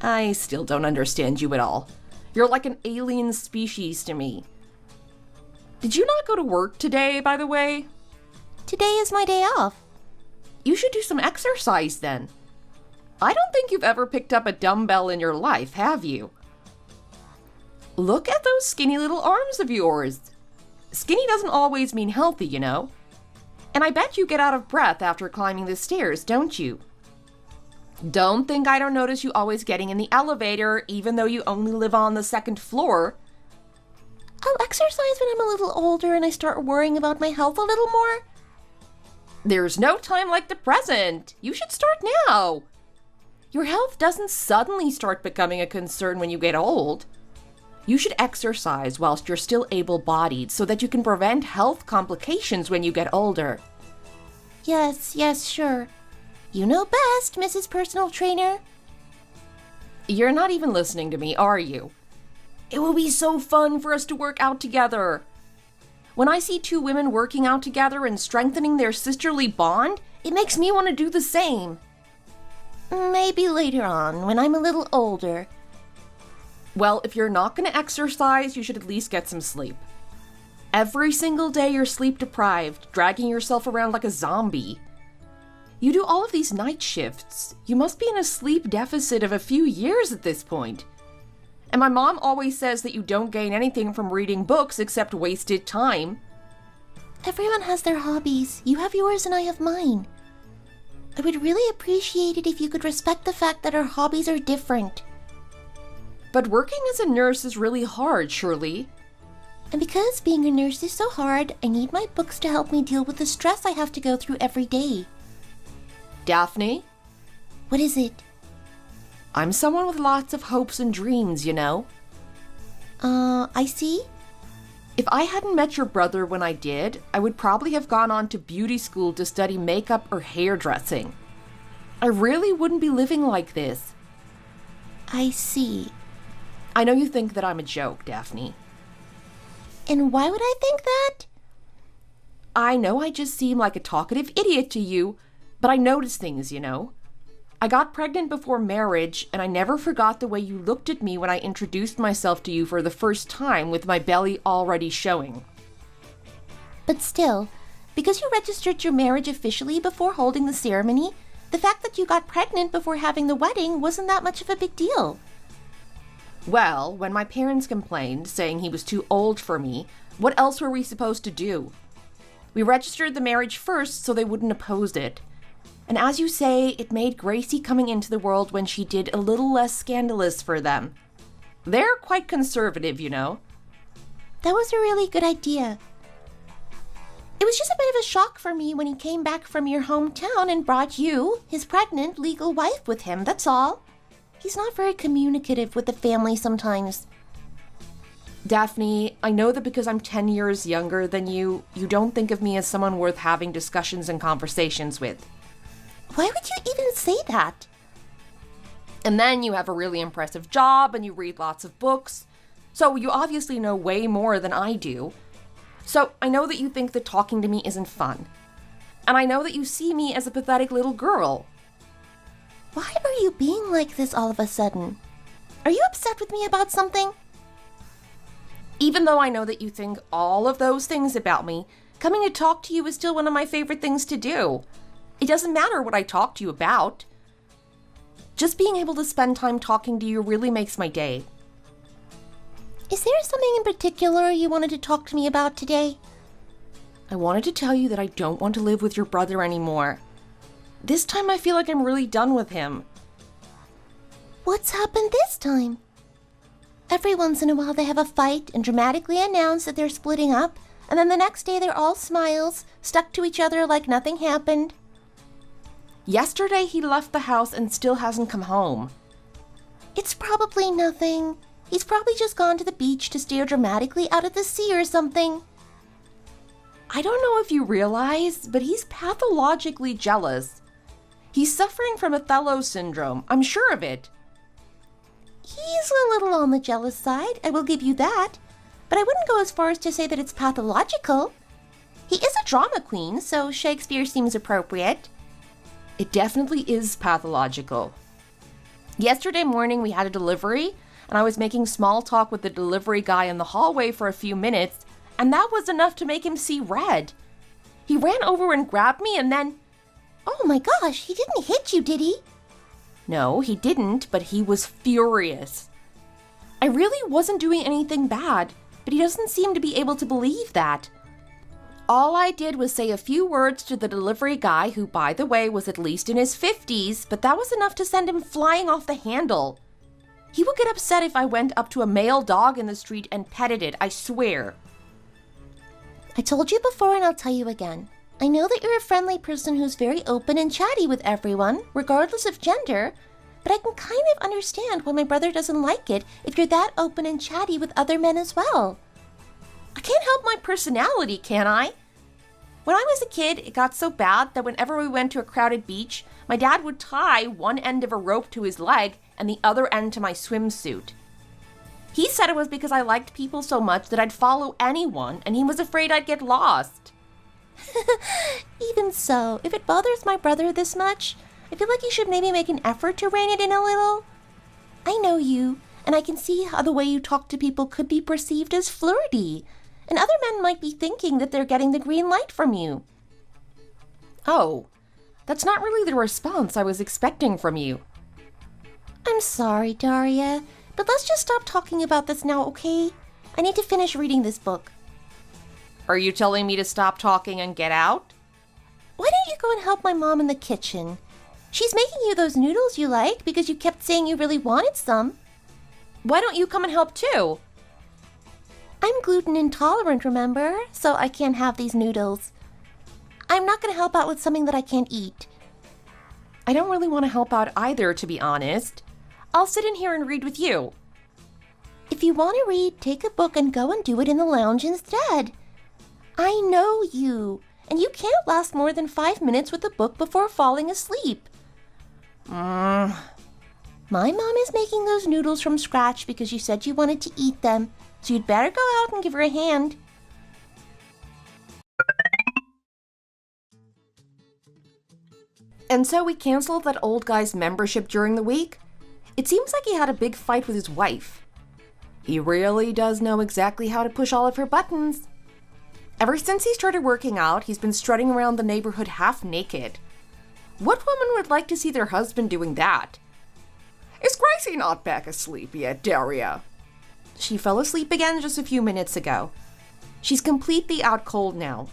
[SPEAKER 4] I still don't understand you at all. You're like an alien species to me. Did you not go to work today, by the way?
[SPEAKER 2] Today is my day off.
[SPEAKER 4] You should do some exercise then. I don't think you've ever picked up a dumbbell in your life, have you? Look at those skinny little arms of yours. Skinny doesn't always mean healthy, you know. And I bet you get out of breath after climbing the stairs, don't you? Don't think I don't notice you always getting in the elevator, even though you only live on the 2nd floor.
[SPEAKER 2] I'll exercise when I'm a little older and I start worrying about my health a little more.
[SPEAKER 4] There's no time like the present. You should start now. Your health doesn't suddenly start becoming a concern when you get old. You should exercise whilst you're still able-bodied so that you can prevent health complications when you get older.
[SPEAKER 2] Yes, sure. You know best, Mrs. Personal Trainer.
[SPEAKER 4] You're not even listening to me, are you? It will be so fun for us to work out together. When I see two women working out together and strengthening their sisterly bond, it makes me want to do the same.
[SPEAKER 2] Maybe later on, when I'm a little older.
[SPEAKER 4] Well, if you're not going to exercise, you should at least get some sleep. Every single day you're sleep deprived, dragging yourself around like a zombie. You do all of these night shifts. You must be in a sleep deficit of a few years at this point. And my mom always says that you don't gain anything from reading books except wasted time.
[SPEAKER 2] Everyone has their hobbies. You have yours and I have mine. I would really appreciate it if you could respect the fact that our hobbies are different.
[SPEAKER 4] But working as a nurse is really hard, surely.
[SPEAKER 2] And because being a nurse is so hard, I need my books to help me deal with the stress I have to go through every day.
[SPEAKER 4] Daphne?
[SPEAKER 2] What is it?
[SPEAKER 4] I'm someone with lots of hopes and dreams, you know.
[SPEAKER 2] I see.
[SPEAKER 4] If I hadn't met your brother when I did, I would probably have gone on to beauty school to study makeup or hairdressing. I really wouldn't be living like this.
[SPEAKER 2] I see.
[SPEAKER 4] I know you think that I'm a joke, Daphne.
[SPEAKER 2] And why would I think that?
[SPEAKER 4] I know I just seem like a talkative idiot to you, but I notice things, you know. I got pregnant before marriage, and I never forgot the way you looked at me when I introduced myself to you for the first time with my belly already showing.
[SPEAKER 2] But still, because you registered your marriage officially before holding the ceremony, the fact that you got pregnant before having the wedding wasn't that much of a big deal.
[SPEAKER 4] Well, when my parents complained, saying he was too old for me, what else were we supposed to do? We registered the marriage first so they wouldn't oppose it. And as you say, it made Gracie coming into the world when she did a little less scandalous for them. They're quite conservative, you know.
[SPEAKER 2] That was a really good idea. It was just a bit of a shock for me when he came back from your hometown and brought you, his pregnant legal wife, with him, that's all. He's not very communicative with the family sometimes.
[SPEAKER 4] Daphne, I know that because I'm 10 years younger than you, you don't think of me as someone worth having discussions and conversations with.
[SPEAKER 2] Why would you even say that?
[SPEAKER 4] And then you have a really impressive job and you read lots of books. So you obviously know way more than I do. So I know that you think that talking to me isn't fun. And I know that you see me as a pathetic little girl.
[SPEAKER 2] Why are you being like this all of a sudden? Are you upset with me about something?
[SPEAKER 4] Even though I know that you think all of those things about me, coming to talk to you is still one of my favorite things to do. It doesn't matter what I talk to you about. Just being able to spend time talking to you really makes my day.
[SPEAKER 2] Is there something in particular you wanted to talk to me about today?
[SPEAKER 4] I wanted to tell you that I don't want to live with your brother anymore. This time I feel like I'm really done with him.
[SPEAKER 2] What's happened this time? Every once in a while they have a fight and dramatically announce that they're splitting up, and then the next day they're all smiles, stuck to each other like nothing happened.
[SPEAKER 4] Yesterday he left the house and still hasn't come home.
[SPEAKER 2] It's probably nothing. He's probably just gone to the beach to stare dramatically out at the sea or something.
[SPEAKER 4] I don't know if you realize, but he's pathologically jealous. He's suffering from Othello syndrome, I'm sure of it.
[SPEAKER 2] He's a little on the jealous side, I will give you that. But I wouldn't go as far as to say that it's pathological. He is a drama queen, so Shakespeare seems appropriate.
[SPEAKER 4] It definitely is pathological. Yesterday morning we had a delivery, and I was making small talk with the delivery guy in the hallway for a few minutes, and that was enough to make him see red. He ran over and grabbed me and then...
[SPEAKER 2] Oh my gosh, he didn't hit you, did he?
[SPEAKER 4] No, he didn't, but he was furious. I really wasn't doing anything bad, but he doesn't seem to be able to believe that. All I did was say a few words to the delivery guy, who, by the way, was at least in his 50s, but that was enough to send him flying off the handle. He would get upset if I went up to a male dog in the street and petted it, I swear.
[SPEAKER 2] I told you before and I'll tell you again. I know that you're a friendly person who's very open and chatty with everyone, regardless of gender,
[SPEAKER 4] but I can kind of understand why my brother doesn't like it if you're that open and chatty with other men as well. I can't help my personality, can I? When I was a kid, it got so bad that whenever we went to a crowded beach, my dad would tie one end of a rope to his leg and the other end to my swimsuit. He said it was because I liked people so much that I'd follow anyone, and he was afraid I'd get lost. Even so, if it bothers my brother this much, I feel like you should maybe make an effort to rein it in a little. I know you, and I can see how the way you talk to people could be perceived as flirty, and other men might be thinking that they're getting the green light from you. Oh, that's not really the response I was expecting from you. I'm sorry, Daria, but let's just stop talking about this now, okay? I need to finish reading this book. Are you telling me to stop talking and get out? Why don't you go and help my mom in the kitchen? She's making you those noodles you like because you kept saying you really wanted some. Why don't you come and help too? I'm gluten intolerant, remember? So I can't have these noodles. I'm not going to help out with something that I can't eat. I don't really want to help out either, to be honest. I'll sit in here and read with you. If you want to read, take a book and go and do it in the lounge instead. I know you, and you can't last more than 5 minutes with a book before falling asleep. My mom is making those noodles from scratch because you said you wanted to eat them, so you'd better go out and give her a hand. And so we canceled that old guy's membership during the week. It seems like he had a big fight with his wife. He really does know exactly how to push all of her buttons. Ever since he started working out, he's been strutting around the neighborhood half naked. What woman would like to see their husband doing that? Is Gracie not back asleep yet, Daria? She fell asleep again just a few minutes ago. She's completely out cold now.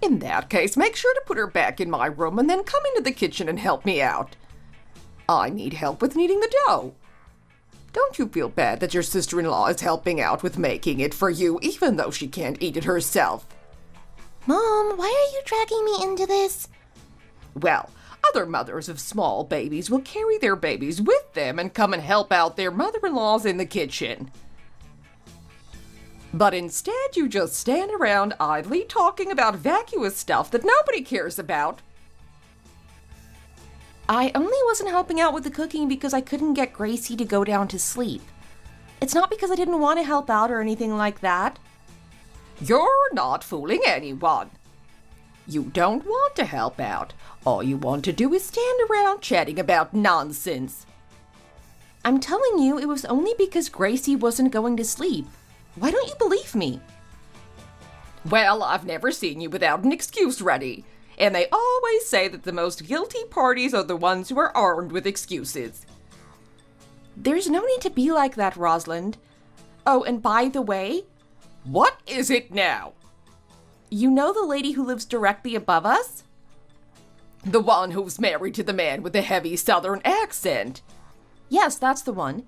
[SPEAKER 4] In that case, make sure to put her back in my room and then come into the kitchen and help me out. I need help with kneading the dough. Don't you feel bad that your sister-in-law is helping out with making it for you, even though she can't eat it herself? Mom, why are you dragging me into this? Well, other mothers of small babies will carry their babies with them and come and help out their mother-in-laws in the kitchen. But instead, you just stand around idly talking about vacuous stuff that nobody cares about. I only wasn't helping out with the cooking because I couldn't get Gracie to go down to sleep. It's not because I didn't want to help out or anything like that. You're not fooling anyone. You don't want to help out. All you want to do is stand around chatting about nonsense. I'm telling you, it was only because Gracie wasn't going to sleep. Why don't you believe me? Well, I've never seen you without an excuse ready. And they always say that the most guilty parties are the ones who are armed with excuses. There's no need to be like that, Rosalind. Oh, and by the way, what is it now? You know the lady who lives directly above us? The one who's married to the man with the heavy southern accent. Yes, that's the one.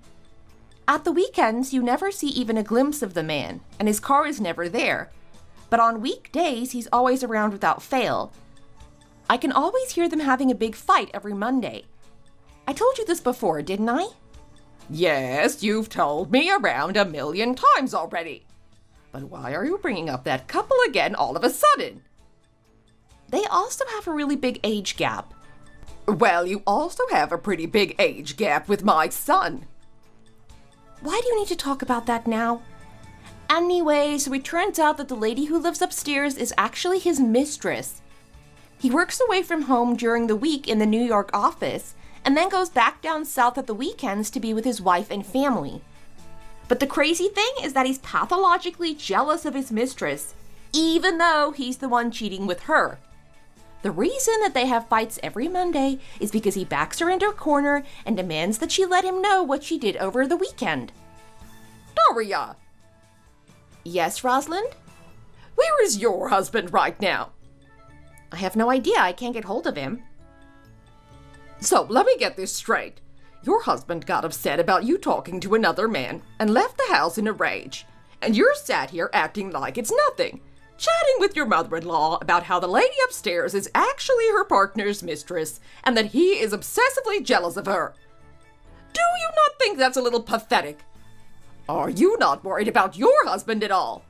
[SPEAKER 4] At the weekends, you never see even a glimpse of the man, and his car is never there. But on weekdays, he's always around without fail. I can always hear them having a big fight every Monday. I told you this before, didn't I? Yes, you've told me around 1,000,000 times already. But why are you bringing up that couple again all of a sudden? They also have a really big age gap. Well, you also have a pretty big age gap with my son. Why do you need to talk about that now? Anyway, so it turns out that the lady who lives upstairs is actually his mistress. He works away from home during the week in the New York office, and then goes back down south at the weekends to be with his wife and family. But the crazy thing is that he's pathologically jealous of his mistress, even though he's the one cheating with her. The reason that they have fights every Monday is because he backs her into a corner and demands that she let him know what she did over the weekend. Daria! Yes, Rosalind? Where is your husband right now? I have no idea. I can't get hold of him. So, let me get this straight. Your husband got upset about you talking to another man and left the house in a rage. And you're sat here acting like it's nothing. chatting with your mother-in-law about how the lady upstairs is actually her partner's mistress and that he is obsessively jealous of her. Do you not think that's a little pathetic? Are you not worried about your husband at all?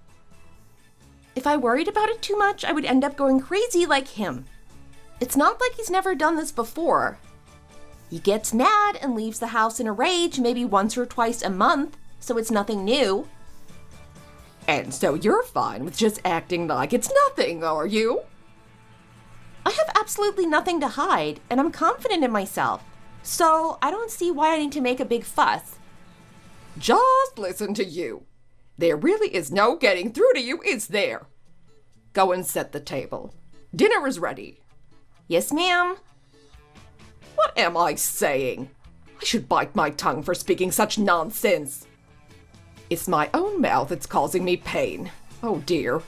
[SPEAKER 4] If I worried about it too much, I would end up going crazy like him. It's not like he's never done this before. He gets mad and leaves the house in a rage maybe once or twice a month, so it's nothing new. And so you're fine with just acting like it's nothing, are you? I have absolutely nothing to hide, and I'm confident in myself, so I don't see why I need to make a big fuss. Just listen to you. There really is no getting through to you, is there? Go and set the table. Dinner is ready. Yes, ma'am. What am I saying? I should bite my tongue for speaking such nonsense. It's my own mouth that's causing me pain. Oh dear.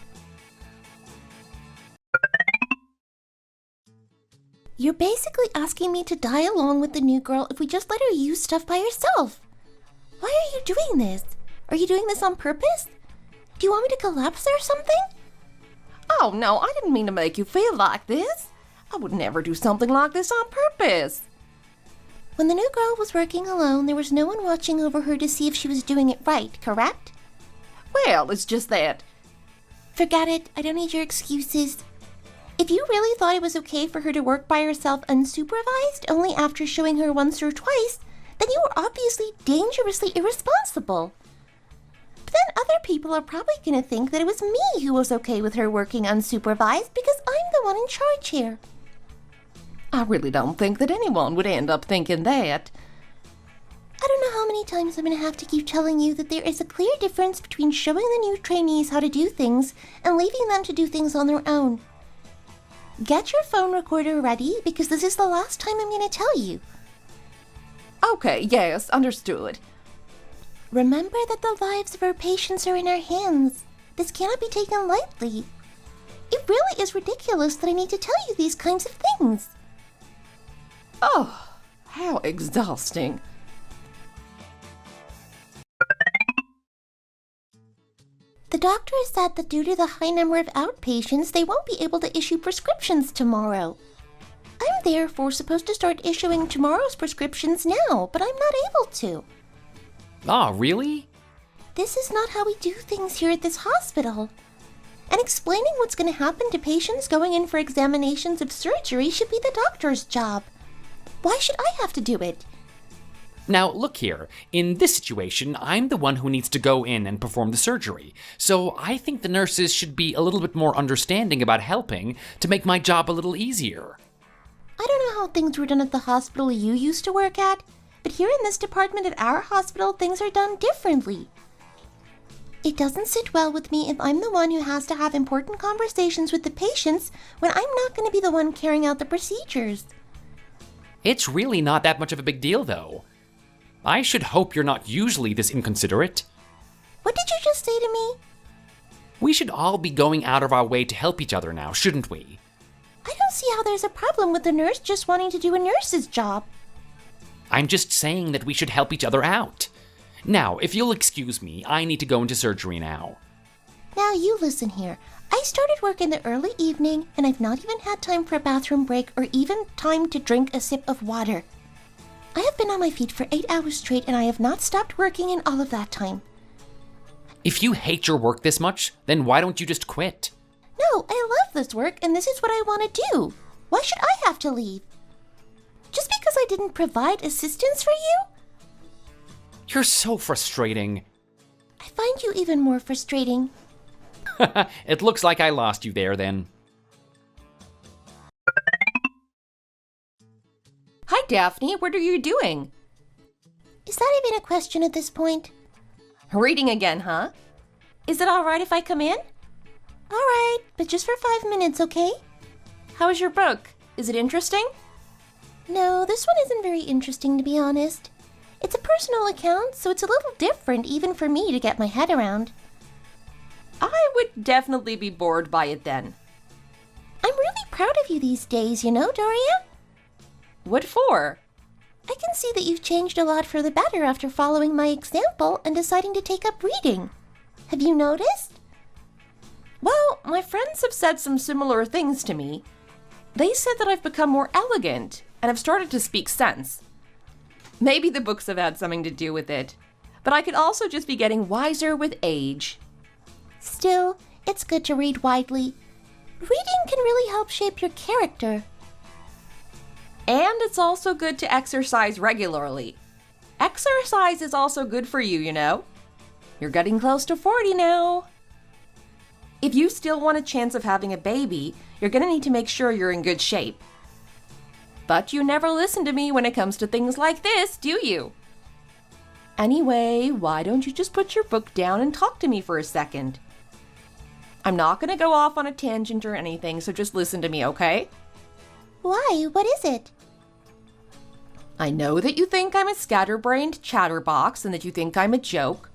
[SPEAKER 2] You're basically asking me to die along with the new girl if we just let her use stuff by herself. Why are you doing this? Are you doing this on purpose? Do you want me to collapse or something?
[SPEAKER 4] Oh no, I didn't mean to make you feel like this. I would never do something like this on purpose.
[SPEAKER 2] When the new girl was working alone, there was no one watching over her to see if she was doing it right, correct?
[SPEAKER 4] Well, it's just that.
[SPEAKER 2] Forget it. I don't need your excuses. If you really thought it was okay for her to work by herself unsupervised only after showing her once or twice, then you were obviously dangerously irresponsible. But then other people are probably going to think that it was me who was okay with her working unsupervised because I'm the one in charge here.
[SPEAKER 4] I really don't think that anyone would end up thinking that.
[SPEAKER 2] I don't know how many times I'm going to have to keep telling you that there is a clear difference between showing the new trainees how to do things and leaving them to do things on their own. Get your phone recorder ready because this is the last time I'm going to tell you.
[SPEAKER 4] Okay, yes, understood.
[SPEAKER 2] Remember that the lives of our patients are in our hands. This cannot be taken lightly. It really is ridiculous that I need to tell you these kinds of things.
[SPEAKER 4] Oh, how exhausting.
[SPEAKER 2] The doctor has said that due to the high number of outpatients, they won't be able to issue prescriptions tomorrow. I'm therefore supposed to start issuing tomorrow's prescriptions now, but I'm not able to.
[SPEAKER 3] Ah, really?
[SPEAKER 2] This is not how we do things here at this hospital. And explaining what's going to happen to patients going in for examinations of surgery should be the doctor's job. Why should I have to do it?
[SPEAKER 3] Now, look here. In this situation, I'm the one who needs to go in and perform the surgery. So I think the nurses should be a little bit more understanding about helping to make my job a little easier.
[SPEAKER 2] I don't know how things were done at the hospital you used to work at, but here in this department at our hospital, things are done differently. It doesn't sit well with me if I'm the one who has to have important conversations with the patients when I'm not going to be the one carrying out the procedures.
[SPEAKER 3] It's really not that much of a big deal, though. I should hope you're not usually this inconsiderate.
[SPEAKER 2] What did you just say to me?
[SPEAKER 3] We should all be going out of our way to help each other now, shouldn't we?
[SPEAKER 2] I don't see how there's a problem with the nurse just wanting to do a nurse's job.
[SPEAKER 3] I'm just saying that we should help each other out. Now, if you'll excuse me, I need to go into surgery now.
[SPEAKER 2] Now you listen here. I started work in the early evening, and I've not even had time for a bathroom break or even time to drink a sip of water. I have been on my feet for 8 hours straight, and I have not stopped working in all of that time.
[SPEAKER 3] If you hate your work this much, then why don't you just quit?
[SPEAKER 2] No, I love this work, and this is what I want to do. Why should I have to leave? Just because I didn't provide assistance for you?
[SPEAKER 3] You're so frustrating.
[SPEAKER 2] I find you even more frustrating.
[SPEAKER 3] It looks like I lost you there, then.
[SPEAKER 4] Hi, Daphne. What are you doing?
[SPEAKER 2] Is that even a question at this point?
[SPEAKER 4] Reading again, huh? Is it all right if I come in?
[SPEAKER 2] All right, but just for 5 minutes, okay?
[SPEAKER 4] How is your book? Is it interesting?
[SPEAKER 2] No, this one isn't very interesting, to be honest. It's a personal account, so it's a little different even for me to get my head around.
[SPEAKER 4] I would definitely be bored by it then.
[SPEAKER 2] I'm really proud of you these days, you know, Doria?
[SPEAKER 4] What for?
[SPEAKER 2] I can see that you've changed a lot for the better after following my example and deciding to take up reading. Have you noticed?
[SPEAKER 4] Well, my friends have said some similar things to me. They said that I've become more elegant and have started to speak sense. Maybe the books have had something to do with it, but I could also just be getting wiser with age.
[SPEAKER 2] Still, it's good to read widely. Reading can really help shape your character.
[SPEAKER 4] And it's also good to exercise regularly. Exercise is also good for you, you know. You're getting close to 40 now. If you still want a chance of having a baby, you're going to need to make sure you're in good shape. But you never listen to me when it comes to things like this, do you? Anyway, why don't you just put your book down and talk to me for a second? I'm not going to go off on a tangent or anything, so just listen to me, okay?
[SPEAKER 2] Why? What is it?
[SPEAKER 4] I know that you think I'm a scatterbrained chatterbox and that you think I'm a joke.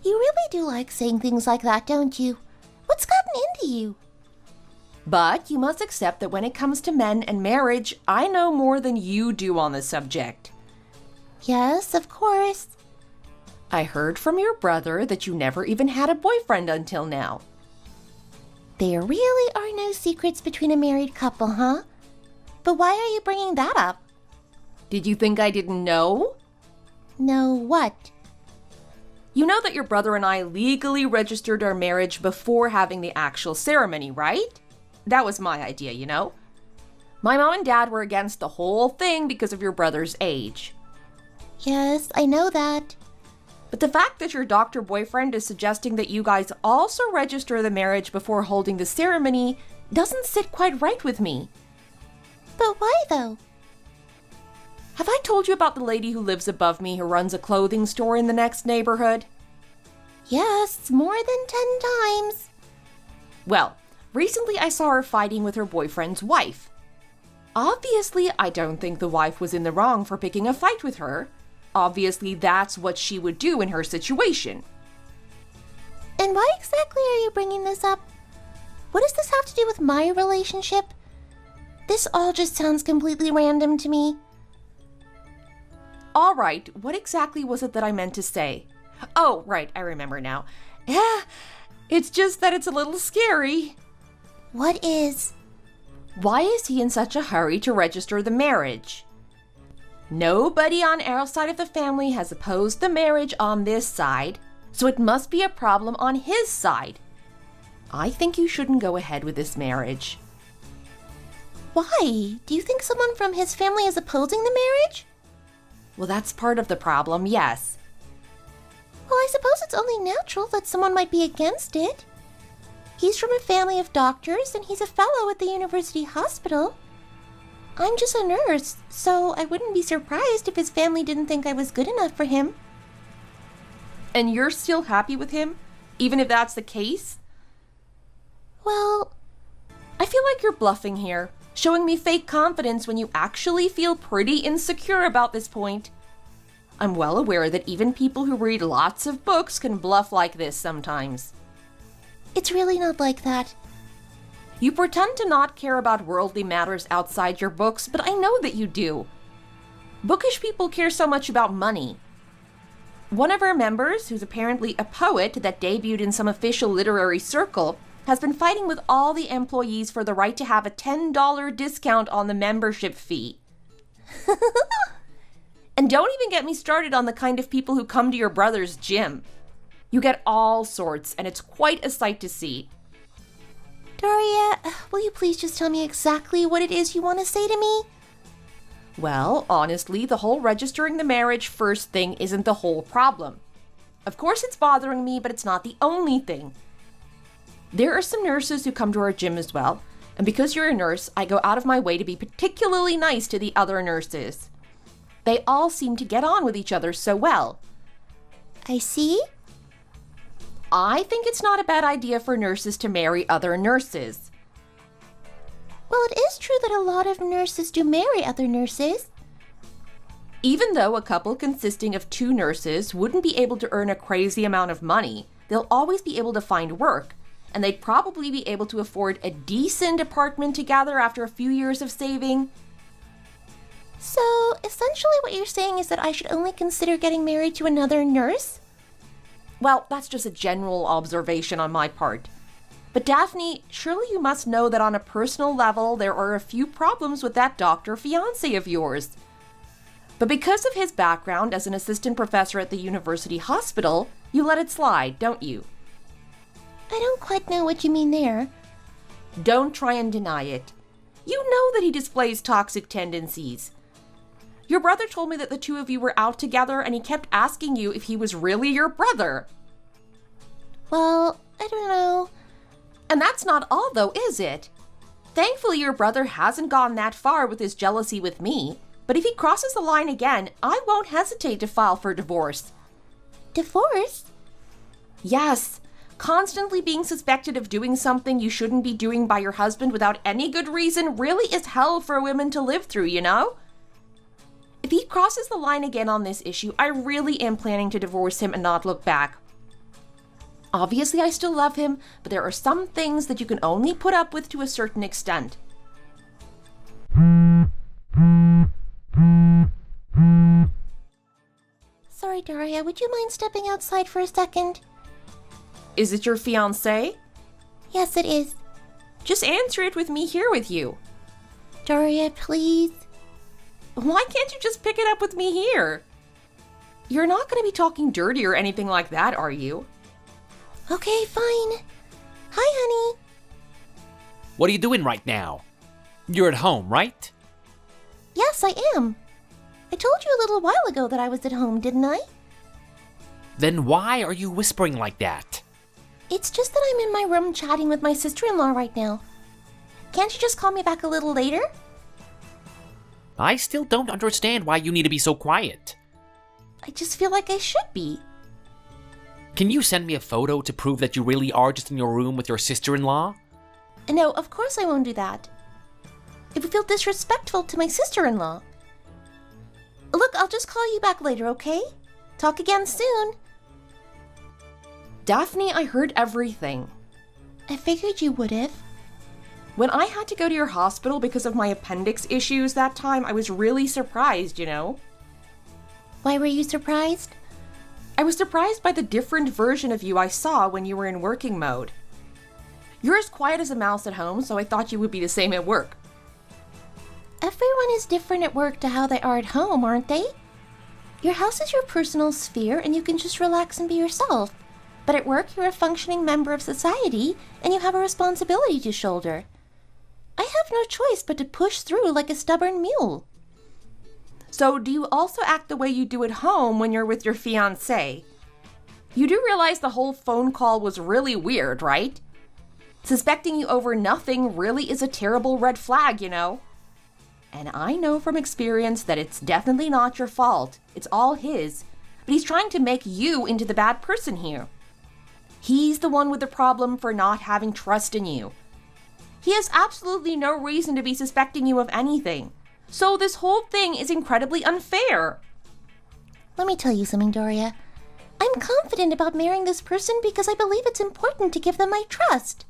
[SPEAKER 2] You really do like saying things like that, don't you? What's gotten into you?
[SPEAKER 4] But you must accept that when it comes to men and marriage, I know more than you do on the subject.
[SPEAKER 2] Yes, of course.
[SPEAKER 4] I heard from your brother that you never even had a boyfriend until now.
[SPEAKER 2] There really are no secrets between a married couple, huh? But why are you bringing that up?
[SPEAKER 4] Did you think I didn't know?
[SPEAKER 2] No what?
[SPEAKER 4] You know that your brother and I legally registered our marriage before having the actual ceremony, right? That was my idea, you know? My mom and dad were against the whole thing because of your brother's age.
[SPEAKER 2] Yes, I know that.
[SPEAKER 4] But the fact that your doctor boyfriend is suggesting that you guys also register the marriage before holding the ceremony doesn't sit quite right with me.
[SPEAKER 2] But why though?
[SPEAKER 4] Have I told you about the lady who lives above me who runs a clothing store in the next neighborhood?
[SPEAKER 2] Yes, more than 10 times.
[SPEAKER 4] Well, recently I saw her fighting with her boyfriend's wife. Obviously, I don't think the wife was in the wrong for picking a fight with her. Obviously, that's what she would do in her situation.
[SPEAKER 2] And why exactly are you bringing this up? What does this have to do with my relationship? This all just sounds completely random to me.
[SPEAKER 4] All right, what exactly was it that I meant to say? Oh, right, I remember now. It's just that it's a little scary.
[SPEAKER 2] What is?
[SPEAKER 4] Why is he in such a hurry to register the marriage? Nobody on our side of the family has opposed the marriage on this side, so it must be a problem on his side. I think you shouldn't go ahead with this marriage.
[SPEAKER 2] Why? Do you think someone from his family is opposing the marriage?
[SPEAKER 4] Well, that's part of the problem, yes.
[SPEAKER 2] Well, I suppose it's only natural that someone might be against it. He's from a family of doctors, and he's a fellow at the university hospital. I'm just a nurse, so I wouldn't be surprised if his family didn't think I was good enough for him.
[SPEAKER 4] And you're still happy with him, even if that's the case?
[SPEAKER 2] Well,
[SPEAKER 4] I feel like you're bluffing here, showing me fake confidence when you actually feel pretty insecure about this point. I'm well aware that even people who read lots of books can bluff like this sometimes.
[SPEAKER 2] it's really not like that.
[SPEAKER 4] You pretend to not care about worldly matters outside your books, but I know that you do. Bookish people care so much about money. One of our members, who's apparently a poet that debuted in some official literary circle, has been fighting with all the employees for the right to have a $10 discount on the membership fee. And don't even get me started on the kind of people who come to your brother's gym. You get all sorts, and it's quite a sight to see.
[SPEAKER 2] Daria, will you please just tell me exactly what it is you want to say to me?
[SPEAKER 4] Well, honestly, the whole registering the marriage first thing isn't the whole problem. Of course it's bothering me, but it's not the only thing. There are some nurses who come to our gym as well, and because you're a nurse, I go out of my way to be particularly nice to the other nurses. They all seem to get on with each other so well.
[SPEAKER 2] I see.
[SPEAKER 4] I think it's not a bad idea for nurses to marry other nurses.
[SPEAKER 2] Well, it is true that a lot of nurses do marry other nurses.
[SPEAKER 4] Even though a couple consisting of two nurses wouldn't be able to earn a crazy amount of money, they'll always be able to find work, and they'd probably be able to afford a decent apartment together after a few years of saving.
[SPEAKER 2] So, essentially what you're saying is that I should only consider getting married to another nurse?
[SPEAKER 4] Well, that's just a general observation on my part. But Daphne, surely you must know that on a personal level, there are a few problems with that doctor fiancé of yours. But because of his background as an assistant professor at the university hospital, you let it slide, don't you?
[SPEAKER 2] I don't quite know what you mean there.
[SPEAKER 4] Don't try and deny it. You know that he displays toxic tendencies. Your brother told me that the two of you were out together and he kept asking you if he was really your brother.
[SPEAKER 2] Well, I don't know.
[SPEAKER 4] And that's not all though, is it? Thankfully, your brother hasn't gone that far with his jealousy with me, but if he crosses the line again, I won't hesitate to file for divorce.
[SPEAKER 2] Divorce?
[SPEAKER 4] Yes. Constantly being suspected of doing something you shouldn't be doing by your husband without any good reason really is hell for women to live through, you know? If he crosses the line again on this issue, I really am planning to divorce him and not look back. Obviously, I still love him, but there are some things that you can only put up with to a certain extent.
[SPEAKER 2] Sorry, Daria, would you mind stepping outside for a second?
[SPEAKER 4] Is it your fiancé?
[SPEAKER 2] Yes, it is.
[SPEAKER 4] Just answer it with me here with you.
[SPEAKER 2] Daria, please.
[SPEAKER 4] Why can't you just pick it up with me here? You're not going to be talking dirty or anything like that, are you?
[SPEAKER 2] Okay, fine. Hi, honey.
[SPEAKER 3] What are you doing right now? You're at home, right?
[SPEAKER 2] Yes, I am. I told you a little while ago that I was at home, didn't I?
[SPEAKER 3] Then why are you whispering like that?
[SPEAKER 2] It's just that I'm in my room chatting with my sister-in-law right now. Can't you just call me back a little later?
[SPEAKER 3] I still don't understand why you need to be so quiet.
[SPEAKER 2] I just feel like I should be.
[SPEAKER 3] Can you send me a photo to prove that you really are just in your room with your sister-in-law?
[SPEAKER 2] No, of course I won't do that. It would feel disrespectful to my sister-in-law. Look, I'll just call you back later, okay? Talk again soon.
[SPEAKER 4] Daphne, I heard everything.
[SPEAKER 2] I figured you would have.
[SPEAKER 4] When I had to go to your hospital because of my appendix issues that time, I was really surprised, you know?
[SPEAKER 2] Why were you surprised?
[SPEAKER 4] I was surprised by the different version of you I saw when you were in working mode. You're as quiet as a mouse at home, so I thought you would be the same at work.
[SPEAKER 2] Everyone is different at work to how they are at home, aren't they? Your house is your personal sphere and you can just relax and be yourself. But at work, you're a functioning member of society and you have a responsibility to shoulder. I have no choice but to push through like a stubborn mule.
[SPEAKER 4] So do you also act the way you do at home when you're with your fiancé? You do realize the whole phone call was really weird, right? Suspecting you over nothing really is a terrible red flag, you know? And I know from experience that it's definitely not your fault. It's all his. But he's trying to make you into the bad person here. He's the one with the problem for not having trust in you. He has absolutely no reason to be suspecting you of anything. So this whole thing is incredibly unfair.
[SPEAKER 2] Let me tell you something, Doria. I'm confident about marrying this person because I believe it's important to give them my trust.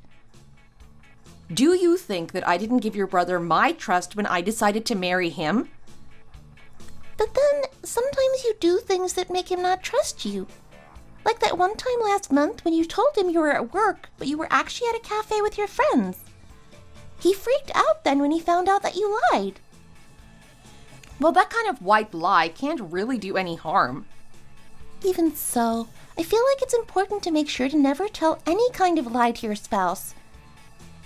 [SPEAKER 4] Do you think that I didn't give your brother my trust when I decided to marry him?
[SPEAKER 2] But then, sometimes you do things that make him not trust you. Like that one time last month when you told him you were at work, but you were actually at a cafe with your friends. He freaked out then when he found out that you lied.
[SPEAKER 4] Well, that kind of white lie can't really do any harm.
[SPEAKER 2] Even so, I feel like it's important to make sure to never tell any kind of lie to your spouse.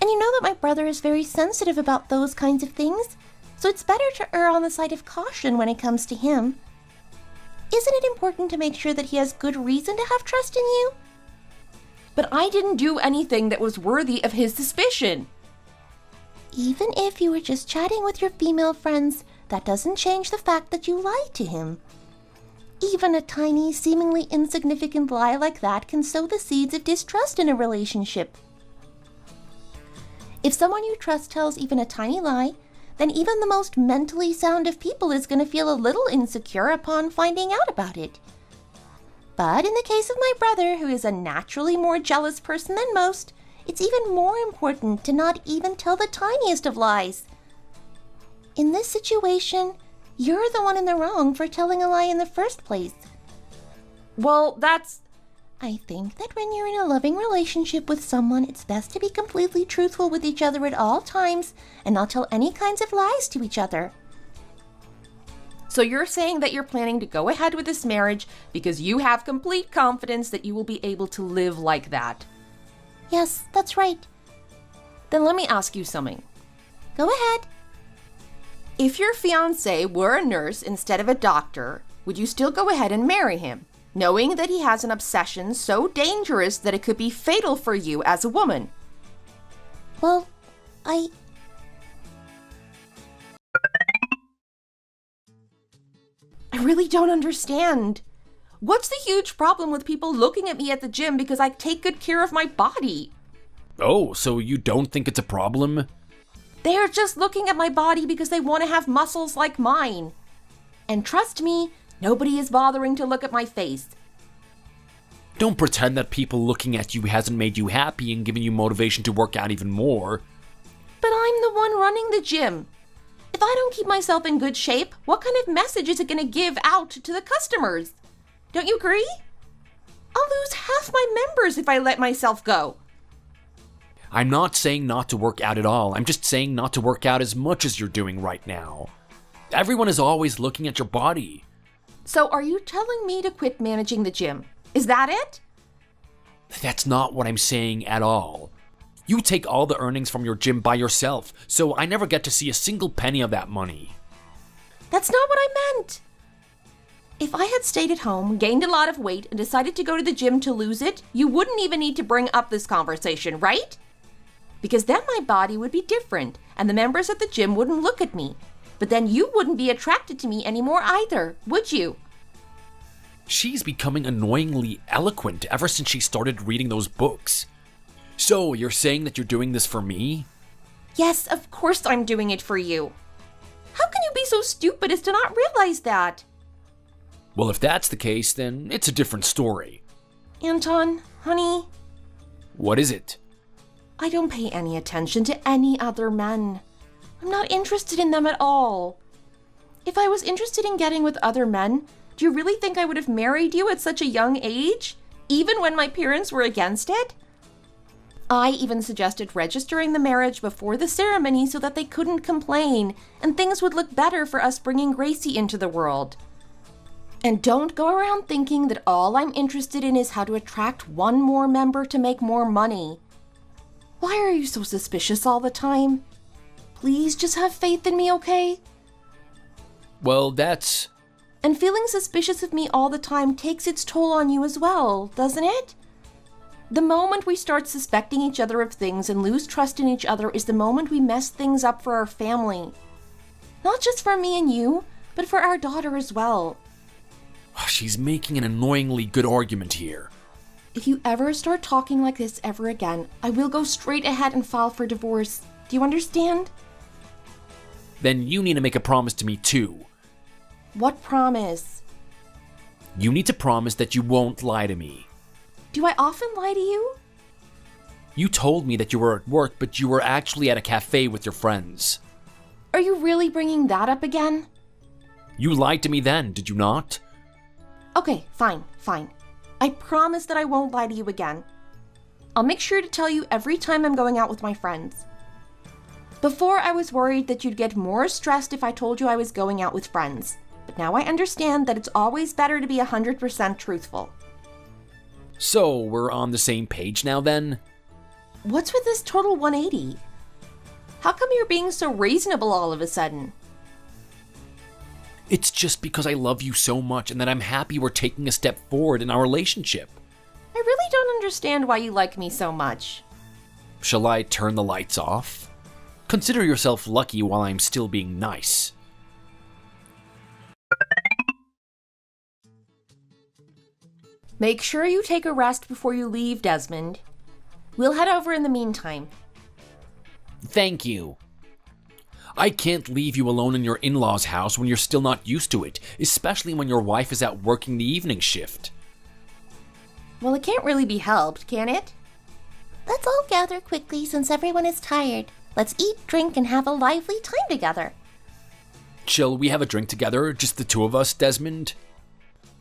[SPEAKER 2] And you know that my brother is very sensitive about those kinds of things, so it's better to err on the side of caution when it comes to him. Isn't it important to make sure that he has good reason to have trust in you?
[SPEAKER 4] But I didn't do anything that was worthy of his suspicion.
[SPEAKER 2] Even if you were just chatting with your female friends, that doesn't change the fact that you lied to him. Even a tiny, seemingly insignificant lie like that can sow the seeds of distrust in a relationship. If someone you trust tells even a tiny lie, then even the most mentally sound of people is going to feel a little insecure upon finding out about it. But in the case of my brother, who is a naturally more jealous person than most, it's even more important to not even tell the tiniest of lies. In this situation, you're the one in the wrong for telling a lie in the first place.
[SPEAKER 4] Well, I think that when you're in a loving relationship with someone, it's best to be completely truthful with each other at all times and not tell any kinds of lies to each other. So you're saying that you're planning to go ahead with this marriage because you have complete confidence that you will be able to live like that?
[SPEAKER 2] Yes, that's right.
[SPEAKER 4] Then let me ask you something.
[SPEAKER 2] Go ahead.
[SPEAKER 4] If your fiancé were a nurse instead of a doctor, would you still go ahead and marry him, knowing that he has an obsession so dangerous that it could be fatal for you as a woman?
[SPEAKER 2] Well, I
[SPEAKER 4] really don't understand. What's the huge problem with people looking at me at the gym because I take good care of my body?
[SPEAKER 3] Oh, so you don't think it's a problem?
[SPEAKER 4] They're just looking at my body because they want to have muscles like mine. And trust me, nobody is bothering to look at my face.
[SPEAKER 3] Don't pretend that people looking at you hasn't made you happy and given you motivation to work out even more.
[SPEAKER 4] But I'm the one running the gym. If I don't keep myself in good shape, what kind of message is it going to give out to the customers? Don't you agree? I'll lose half my members if I let myself go.
[SPEAKER 3] I'm not saying not to work out at all. I'm just saying not to work out as much as you're doing right now. Everyone is always looking at your body.
[SPEAKER 4] So are you telling me to quit managing the gym? Is that it?
[SPEAKER 3] That's not what I'm saying at all. You take all the earnings from your gym by yourself, so I never get to see a single penny of that money.
[SPEAKER 4] That's not what I meant. If I had stayed at home, gained a lot of weight, and decided to go to the gym to lose it, you wouldn't even need to bring up this conversation, right? Because then my body would be different, and the members at the gym wouldn't look at me. But then you wouldn't be attracted to me anymore either, would you?
[SPEAKER 3] She's becoming annoyingly eloquent ever since she started reading those books. So, you're saying that you're doing this for me?
[SPEAKER 4] Yes, of course I'm doing it for you. How can you be so stupid as to not realize that?
[SPEAKER 3] Well, if that's the case, then it's a different story.
[SPEAKER 4] Anton, honey,
[SPEAKER 3] What is it?
[SPEAKER 4] I don't pay any attention to any other men. I'm not interested in them at all. If I was interested in getting with other men, do you really think I would have married you at such a young age, even when my parents were against it? I even suggested registering the marriage before the ceremony so that they couldn't complain, and things would look better for us bringing Gracie into the world. And don't go around thinking that all I'm interested in is how to attract one more member to make more money. Why are you so suspicious all the time? Please just have faith in me, okay?
[SPEAKER 3] Well, that's...
[SPEAKER 4] And feeling suspicious of me all the time takes its toll on you as well, doesn't it? The moment we start suspecting each other of things and lose trust in each other is the moment we mess things up for our family. Not just for me and you, but for our daughter as well.
[SPEAKER 3] She's making an annoyingly good argument here.
[SPEAKER 4] If you ever start talking like this ever again, I will go straight ahead and file for divorce. Do you understand?
[SPEAKER 3] Then you need to make a promise to me too.
[SPEAKER 4] What promise?
[SPEAKER 3] You need to promise that you won't lie to me.
[SPEAKER 4] Do I often lie to you?
[SPEAKER 3] You told me that you were at work, but you were actually at a cafe with your friends.
[SPEAKER 4] Are you really bringing that up again?
[SPEAKER 3] You lied to me then, did you not?
[SPEAKER 4] Okay, fine. I promise that I won't lie to you again. I'll make sure to tell you every time I'm going out with my friends. Before, I was worried that you'd get more stressed if I told you I was going out with friends. But now I understand that it's always better to be 100% truthful.
[SPEAKER 3] So, we're on the same page now then?
[SPEAKER 4] What's with this total 180? How come you're being so reasonable all of a sudden?
[SPEAKER 3] It's just because I love you so much and that I'm happy we're taking a step forward in our relationship.
[SPEAKER 4] I really don't understand why you like me so much.
[SPEAKER 3] Shall I turn the lights off? Consider yourself lucky while I'm still being nice.
[SPEAKER 4] Make sure you take a rest before you leave, Desmond. We'll head over in the meantime.
[SPEAKER 3] Thank you. I can't leave you alone in your in-laws' house when you're still not used to it, especially when your wife is out working the evening shift.
[SPEAKER 4] Well, it can't really be helped, can it?
[SPEAKER 2] Let's all gather quickly since everyone is tired. Let's eat, drink, and have a lively time together.
[SPEAKER 3] Shall we have a drink together, just the two of us, Desmond?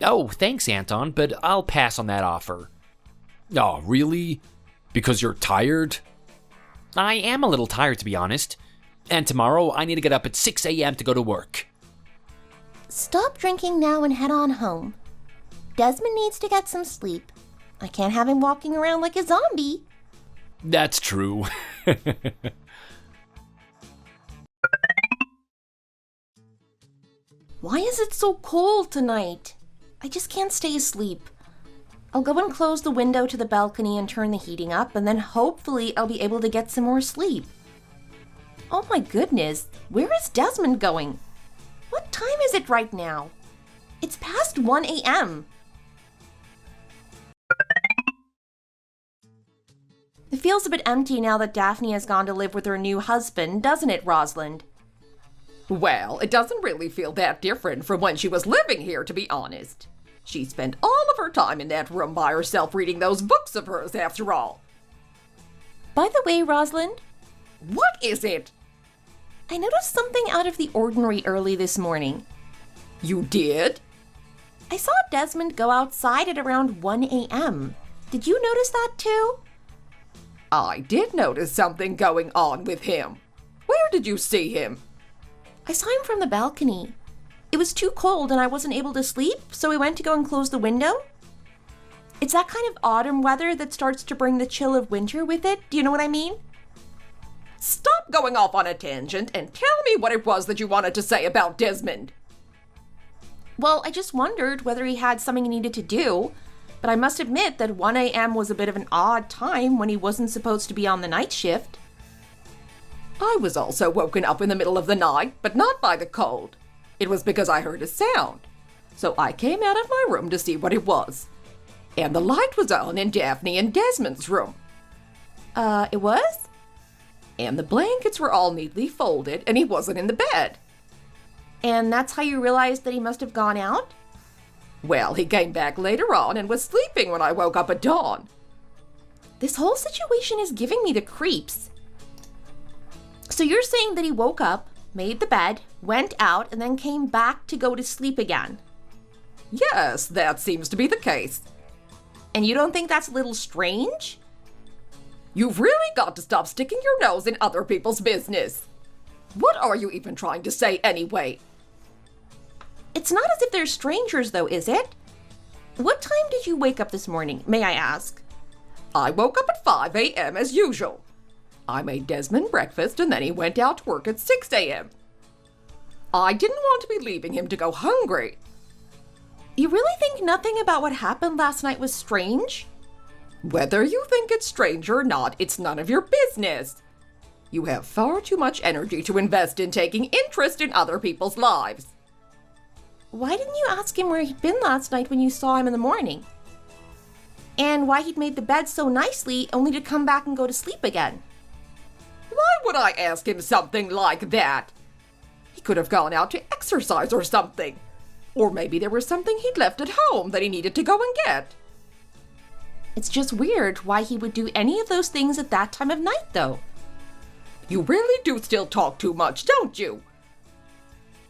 [SPEAKER 3] Oh, thanks, Anton, but I'll pass on that offer. Oh, really? Because you're tired? I am a little tired, to be honest. And tomorrow I need to get up at 6 a.m. to go to work.
[SPEAKER 2] Stop drinking now and head on home. Desmond needs to get some sleep. I can't have him walking around like a zombie.
[SPEAKER 3] That's true.
[SPEAKER 4] Why is it so cold tonight? I just can't stay asleep. I'll go and close the window to the balcony and turn the heating up, and then hopefully I'll be able to get some more sleep. Oh my goodness, where is Desmond going? What time is it right now? It's past 1 a.m. It feels a bit empty now that Daphne has gone to live with her new husband, doesn't it, Rosalind?
[SPEAKER 5] Well, it doesn't really feel that different from when she was living here, to be honest. She spent all of her time in that room by herself reading those books of hers, after all.
[SPEAKER 4] By the way, Rosalind,
[SPEAKER 5] What is it?
[SPEAKER 4] I noticed something out of the ordinary early this morning.
[SPEAKER 5] You did?
[SPEAKER 4] I saw Desmond go outside at around 1 a.m. Did you notice that too?
[SPEAKER 5] I did notice something going on with him. Where did you see him?
[SPEAKER 4] I saw him from the balcony. It was too cold and I wasn't able to sleep, so we went to go and close the window. It's that kind of autumn weather that starts to bring the chill of winter with it. Do you know what I mean?
[SPEAKER 5] Stop going off on a tangent and tell me what it was that you wanted to say about Desmond.
[SPEAKER 4] Well, I just wondered whether he had something he needed to do, but I must admit that 1 a.m. was a bit of an odd time when he wasn't supposed to be on the night shift.
[SPEAKER 5] I was also woken up in the middle of the night, but not by the cold. It was because I heard a sound. So I came out of my room to see what it was. And the light was on in Daphne and Desmond's room.
[SPEAKER 4] It was?
[SPEAKER 5] And the blankets were all neatly folded, and he wasn't in the bed.
[SPEAKER 4] And that's how you realized that he must have gone out?
[SPEAKER 5] Well, he came back later on and was sleeping when I woke up at dawn.
[SPEAKER 4] This whole situation is giving me the creeps. So you're saying that he woke up, made the bed, went out, and then came back to go to sleep again?
[SPEAKER 5] Yes, that seems to be the case.
[SPEAKER 4] And you don't think that's a little strange?
[SPEAKER 5] You've really got to stop sticking your nose in other people's business. What are you even trying to say anyway?
[SPEAKER 4] It's not as if they're strangers though, is it? What time did you wake up this morning, may I ask?
[SPEAKER 5] I woke up at 5 a.m. as usual. I made Desmond breakfast and then he went out to work at 6 a.m. I didn't want to be leaving him to go hungry.
[SPEAKER 4] You really think nothing about what happened last night was strange?
[SPEAKER 5] Whether you think it's strange or not, it's none of your business. You have far too much energy to invest in taking interest in other people's lives.
[SPEAKER 4] Why didn't you ask him where he'd been last night when you saw him in the morning? And why he'd made the bed so nicely only to come back and go to sleep again?
[SPEAKER 5] Why would I ask him something like that? He could have gone out to exercise or something. Or maybe there was something he'd left at home that he needed to go and get.
[SPEAKER 4] It's just weird why he would do any of those things at that time of night, though.
[SPEAKER 5] You really do still talk too much, don't you?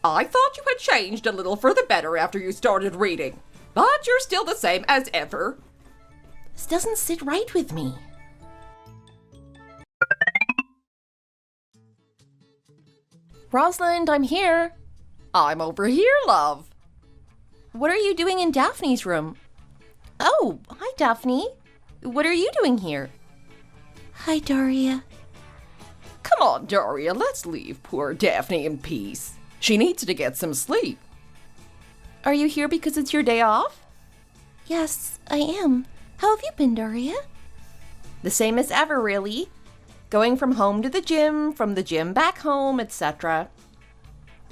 [SPEAKER 5] I thought you had changed a little for the better after you started reading, but you're still the same as ever.
[SPEAKER 4] This doesn't sit right with me. Rosalind, I'm here.
[SPEAKER 5] I'm over here, love.
[SPEAKER 4] What are you doing in Daphne's room? Oh, hi, Daphne. What are you doing here?
[SPEAKER 2] Hi, Daria.
[SPEAKER 5] Come on, Daria, let's leave poor Daphne in peace. She needs to get some sleep.
[SPEAKER 4] Are you here because it's your day off?
[SPEAKER 2] Yes, I am. How have you been, Daria?
[SPEAKER 4] The same as ever, really. Going from home to the gym, from the gym back home, etc.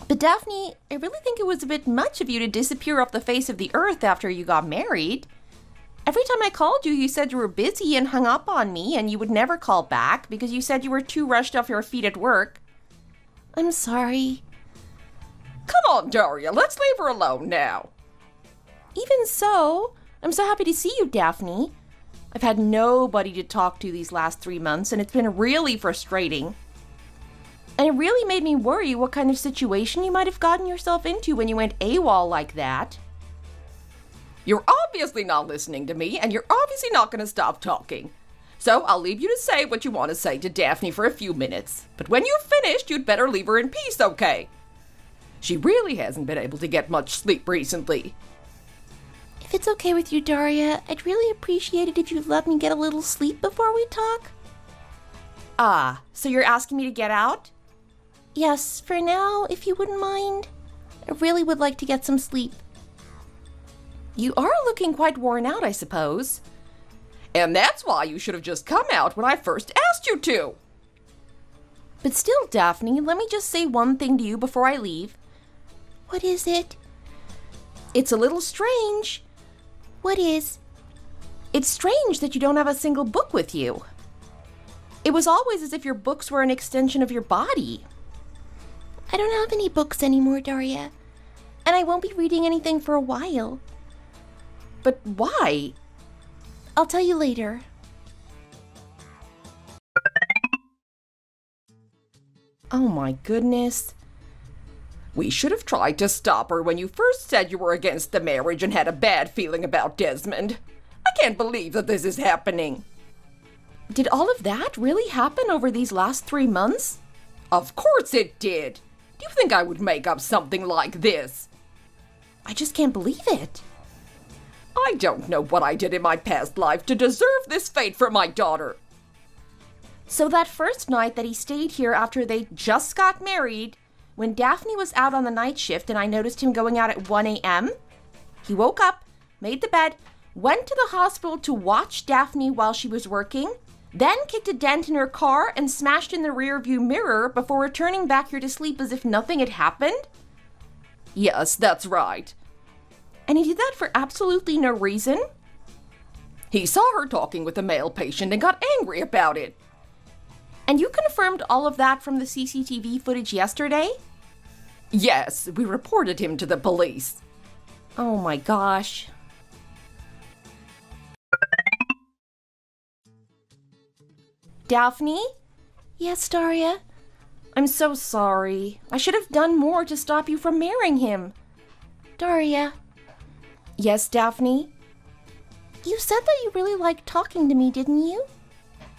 [SPEAKER 4] But Daphne, I really think it was a bit much of you to disappear off the face of the earth after you got married. Every time I called you, you said you were busy and hung up on me and you would never call back because you said you were too rushed off your feet at work.
[SPEAKER 2] I'm sorry.
[SPEAKER 5] Come on, Daria, let's leave her alone now.
[SPEAKER 4] Even so, I'm so happy to see you, Daphne. I've had nobody to talk to these last 3 months and it's been really frustrating. And it really made me worry what kind of situation you might have gotten yourself into when you went AWOL like that.
[SPEAKER 5] You're obviously not listening to me, and you're obviously not going to stop talking. So I'll leave you to say what you want to say to Daphne for a few minutes. But when you've finished, you'd better leave her in peace, okay? She really hasn't been able to get much sleep recently.
[SPEAKER 4] If it's okay with you, Daria, I'd really appreciate it if you'd let me get a little sleep before we talk. Ah, so you're asking me to get out? Yes, for now, if you wouldn't mind. I really would like to get some sleep. You are looking quite worn out, I suppose.
[SPEAKER 5] And that's why you should have just come out when I first asked you to.
[SPEAKER 4] But still, Daphne, let me just say one thing to you before I leave. What is it? It's a little strange. What is? It's strange that you don't have a single book with you. It was always as if your books were an extension of your body. I don't have any books anymore, Daria. And I won't be reading anything for a while. But why? I'll tell you later. Oh my goodness.
[SPEAKER 5] We should have tried to stop her when you first said you were against the marriage and had a bad feeling about Desmond. I can't believe that this is happening.
[SPEAKER 4] Did all of that really happen over these last 3 months?
[SPEAKER 5] Of course it did. Do you think I would make up something like this?
[SPEAKER 4] I just can't believe it.
[SPEAKER 5] I don't know what I did in my past life to deserve this fate for my daughter.
[SPEAKER 4] So that first night that he stayed here after they just got married, when Daphne was out on the night shift and I noticed him going out at 1 a.m., he woke up, made the bed, went to the hospital to watch Daphne while she was working, then kicked a dent in her car and smashed in the rearview mirror before returning back here to sleep as if nothing had happened?
[SPEAKER 5] Yes, that's right.
[SPEAKER 4] And he did that for absolutely no reason?
[SPEAKER 5] He saw her talking with a male patient and got angry about it.
[SPEAKER 4] And you confirmed all of that from the CCTV footage yesterday?
[SPEAKER 5] Yes, we reported him to the police.
[SPEAKER 4] Oh my gosh. Daphne? Yes, Daria? I'm so sorry. I should have done more to stop you from marrying him. Daria? Yes, Daphne? You said that you really liked talking to me, didn't you?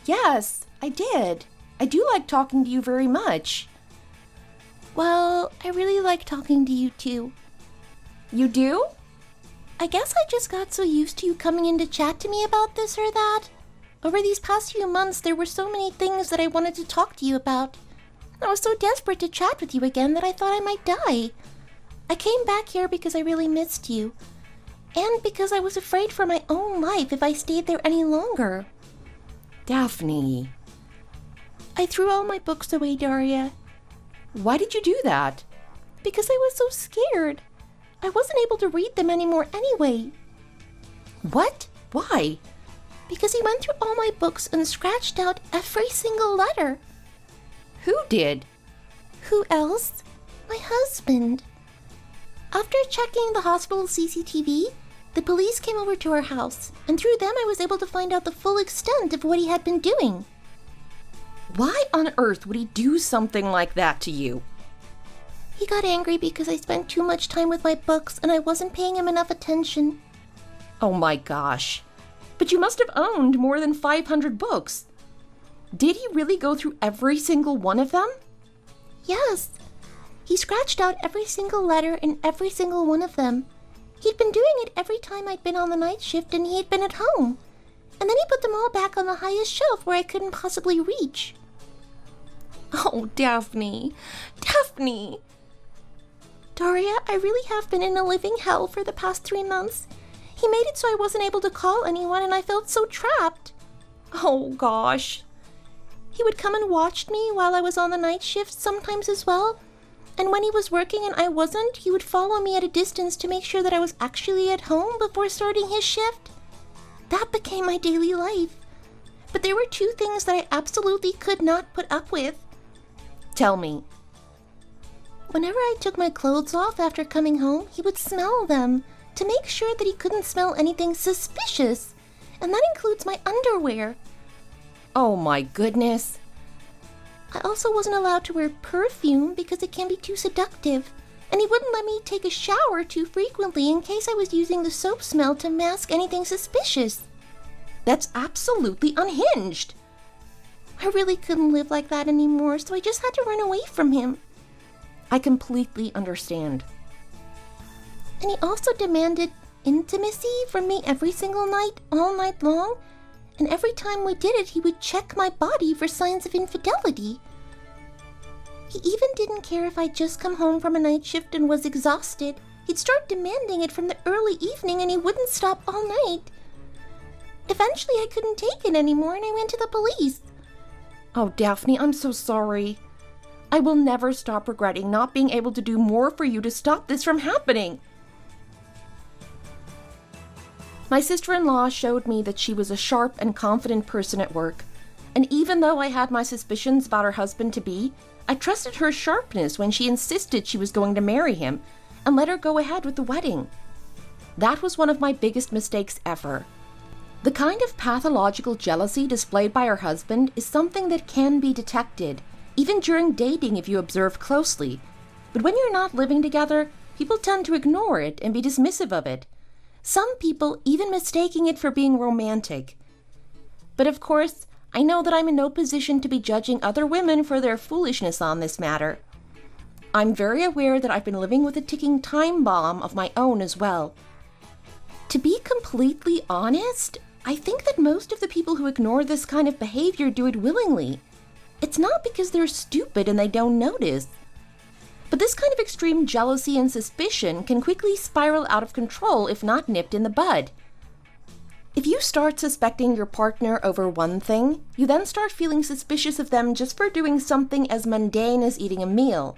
[SPEAKER 4] Yes, I did. I do like talking to you very much. Well, I really like talking to you too. You do? I guess I just got so used to you coming in to chat to me about this or that. Over these past few months, there were so many things that I wanted to talk to you about. I was so desperate to chat with you again that I thought I might die. I came back here because I really missed you. And because I was afraid for my own life if I stayed there any longer.
[SPEAKER 5] Daphne.
[SPEAKER 4] I threw all my books away, Daria. Why did you do that? Because I was so scared. I wasn't able to read them anymore anyway.
[SPEAKER 5] What? Why?
[SPEAKER 4] Because he went through all my books and scratched out every single letter.
[SPEAKER 5] Who did?
[SPEAKER 4] Who else? My husband. After checking the hospital CCTV, the police came over to our house, and through them I was able to find out the full extent of what he had been doing.
[SPEAKER 5] Why on earth would he do something like that to you?
[SPEAKER 4] He got angry because I spent too much time with my books and I wasn't paying him enough attention.
[SPEAKER 5] Oh my gosh. But you must have owned more than 500 books. Did he really go through every single one of them?
[SPEAKER 4] Yes. He scratched out every single letter in every single one of them. He'd been doing it every time I'd been on the night shift and he'd been at home. And then he put them all back on the highest shelf where I couldn't possibly reach. Oh, Daphne. Daphne! Daria, I really have been in a living hell for the past 3 months. He made it so I wasn't able to call anyone and I felt so trapped. Oh, gosh. He would come and watch me while I was on the night shift sometimes as well. And when he was working and I wasn't, he would follow me at a distance to make sure that I was actually at home before starting his shift. That became my daily life. But there were 2 things that I absolutely could not put up with.
[SPEAKER 5] Tell me.
[SPEAKER 4] Whenever I took my clothes off after coming home, he would smell them to make sure that he couldn't smell anything suspicious. And that includes my underwear.
[SPEAKER 5] Oh my goodness.
[SPEAKER 4] I also wasn't allowed to wear perfume because it can be too seductive.
[SPEAKER 2] And he wouldn't let me take a shower too frequently in case I was using the soap smell to mask anything suspicious.
[SPEAKER 4] That's absolutely unhinged.
[SPEAKER 2] I really couldn't live like that anymore, so I just had to run away from him.
[SPEAKER 4] I completely understand.
[SPEAKER 2] And he also demanded intimacy from me every single night, all night long. And every time we did it, he would check my body for signs of infidelity. He even didn't care if I'd just come home from a night shift and was exhausted. He'd start demanding it from the early evening and he wouldn't stop all night. Eventually, I couldn't take it anymore and I went to the police.
[SPEAKER 4] Oh, Daphne, I'm so sorry. I will never stop regretting not being able to do more for you to stop this from happening. My sister-in-law showed me that she was a sharp and confident person at work, and even though I had my suspicions about her husband-to-be, I trusted her sharpness when she insisted she was going to marry him and let her go ahead with the wedding. That was one of my biggest mistakes ever. The kind of pathological jealousy displayed by her husband is something that can be detected, even during dating if you observe closely. But when you're not living together, people tend to ignore it and be dismissive of it. Some people even mistaking it for being romantic. But of course, I know that I'm in no position to be judging other women for their foolishness on this matter. I'm very aware that I've been living with a ticking time bomb of my own as well. To be completely honest, I think that most of the people who ignore this kind of behavior do it willingly. It's not because they're stupid and they don't notice. But this kind of extreme jealousy and suspicion can quickly spiral out of control if not nipped in the bud. If you start suspecting your partner over one thing, you then start feeling suspicious of them just for doing something as mundane as eating a meal.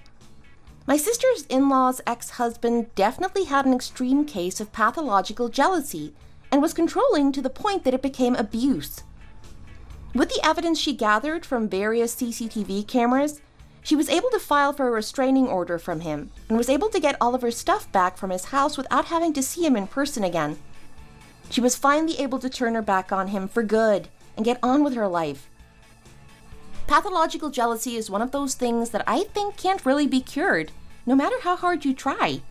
[SPEAKER 4] My sister's in-law's ex-husband definitely had an extreme case of pathological jealousy and was controlling to the point that it became abuse. With the evidence she gathered from various CCTV cameras, she was able to file for a restraining order from him and was able to get all of her stuff back from his house without having to see him in person again. She was finally able to turn her back on him for good and get on with her life. Pathological jealousy is one of those things that I think can't really be cured, no matter how hard you try.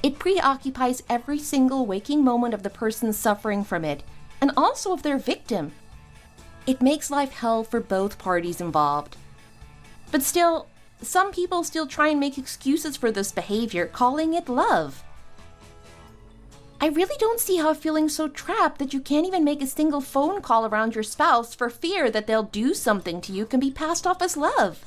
[SPEAKER 4] It preoccupies every single waking moment of the person suffering from it, and also of their victim. It makes life hell for both parties involved. But still, some people still try and make excuses for this behavior, calling it love. I really don't see how feeling so trapped that you can't even make a single phone call around your spouse for fear that they'll do something to you can be passed off as love.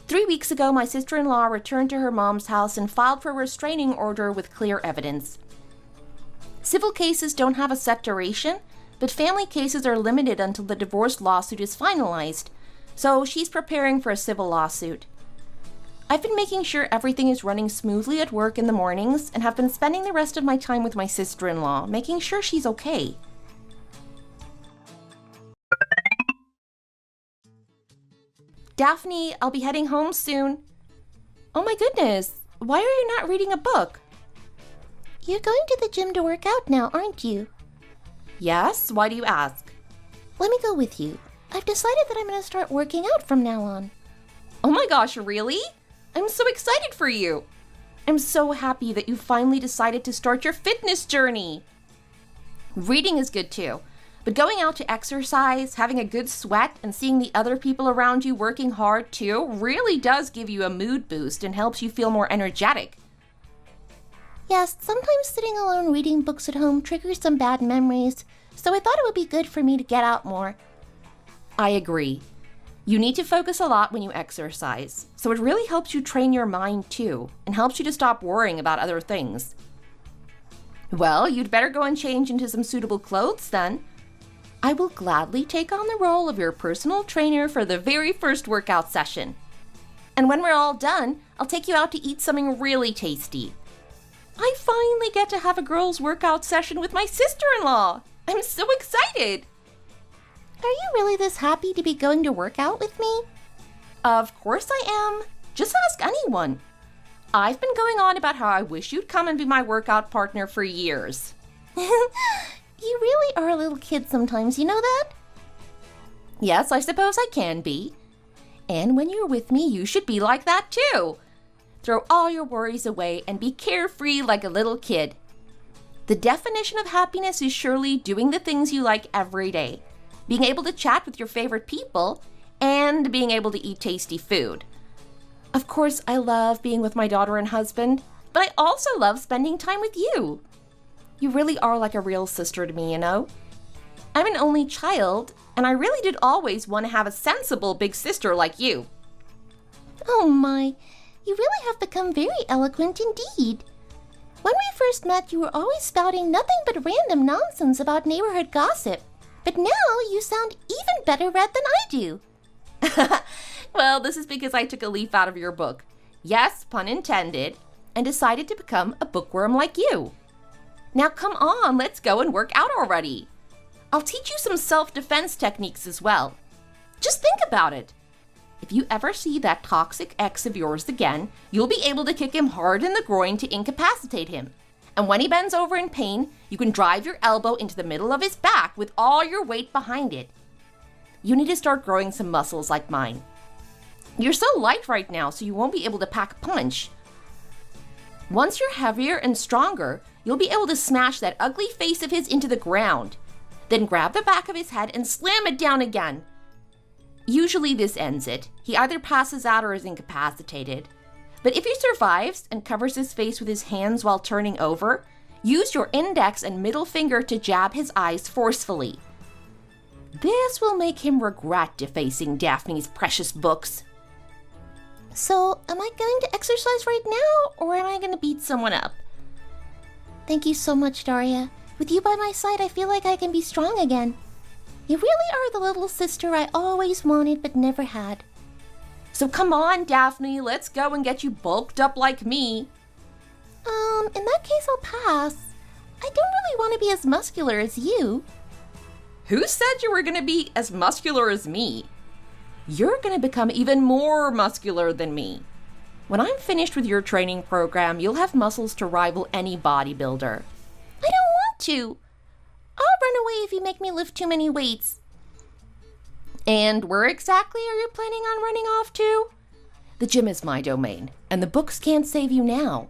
[SPEAKER 4] 3 weeks ago, my sister-in-law returned to her mom's house and filed for a restraining order with clear evidence. Civil cases don't have a set duration, but family cases are limited until the divorce lawsuit is finalized, so she's preparing for a civil lawsuit. I've been making sure everything is running smoothly at work in the mornings and have been spending the rest of my time with my sister-in-law, making sure she's okay. Daphne, I'll be heading home soon. Oh my goodness, why are you not reading a book?
[SPEAKER 2] You're going to the gym to work out now, aren't you?
[SPEAKER 4] Yes, why do you ask?
[SPEAKER 2] Let me go with you. I've decided that I'm going to start working out from now on.
[SPEAKER 4] Oh my gosh, really? I'm so excited for you. I'm so happy that you finally decided to start your fitness journey. Reading is good too, but going out to exercise, having a good sweat, and seeing the other people around you working hard too really does give you a mood boost and helps you feel more energetic.
[SPEAKER 2] Yes, sometimes sitting alone reading books at home triggers some bad memories, so I thought it would be good for me to get out more.
[SPEAKER 4] I agree. You need to focus a lot when you exercise, so it really helps you train your mind too, and helps you to stop worrying about other things. Well, you'd better go and change into some suitable clothes then. I will gladly take on the role of your personal trainer for the very first workout session. And when we're all done, I'll take you out to eat something really tasty. I finally get to have a girls' workout session with my sister-in-law. I'm so excited.
[SPEAKER 2] Are you really this happy to be going to work out with me?
[SPEAKER 4] Of course I am. Just ask anyone. I've been going on about how I wish you'd come and be my workout partner for years.
[SPEAKER 2] You really are a little kid sometimes, you know that?
[SPEAKER 4] Yes, I suppose I can be. And when you're with me, you should be like that too. throw all your worries away, and be carefree like a little kid. The definition of happiness is surely doing the things you like every day, being able to chat with your favorite people, and being able to eat tasty food. Of course, I love being with my daughter and husband, but I also love spending time with you. You really are like a real sister to me, you know? I'm an only child, and I really did always want to have a sensible big sister like you.
[SPEAKER 2] Oh my, you really have become very eloquent indeed. When we first met, you were always spouting nothing but random nonsense about neighborhood gossip. But now you sound even better read than I do.
[SPEAKER 4] Well, this is because I took a leaf out of your book. Yes, pun intended, and decided to become a bookworm like you. Now come on, let's go and work out already. I'll teach you some self-defense techniques as well. Just think about it. If you ever see that toxic ex of yours again, you'll be able to kick him hard in the groin to incapacitate him. And when he bends over in pain, you can drive your elbow into the middle of his back with all your weight behind it. You need to start growing some muscles like mine. You're so light right now, so you won't be able to pack a punch. Once you're heavier and stronger, you'll be able to smash that ugly face of his into the ground. Then grab the back of his head and slam it down again. Usually this ends it. He either passes out or is incapacitated. But if he survives and covers his face with his hands while turning over, use your index and middle finger to jab his eyes forcefully. This will make him regret defacing Daphne's precious books.
[SPEAKER 2] So, am I going to exercise right now, or am I going to beat someone up? Thank you so much, Daria. With you by my side, I feel like I can be strong again. You really are the little sister I always wanted but never had.
[SPEAKER 4] So come on, Daphne, let's go and get you bulked up like me.
[SPEAKER 2] In that case, I'll pass. I don't really want to be as muscular as you.
[SPEAKER 4] Who said you were going to be as muscular as me? You're going to become even more muscular than me. When I'm finished with your training program, you'll have muscles to rival any bodybuilder.
[SPEAKER 2] I don't want to. I'll run away if you make me lift too many weights.
[SPEAKER 4] And where exactly are you planning on running off to? The gym is my domain, and the books can't save you now.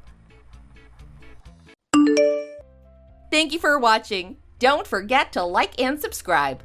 [SPEAKER 4] Thank you for watching. Don't forget to like and subscribe.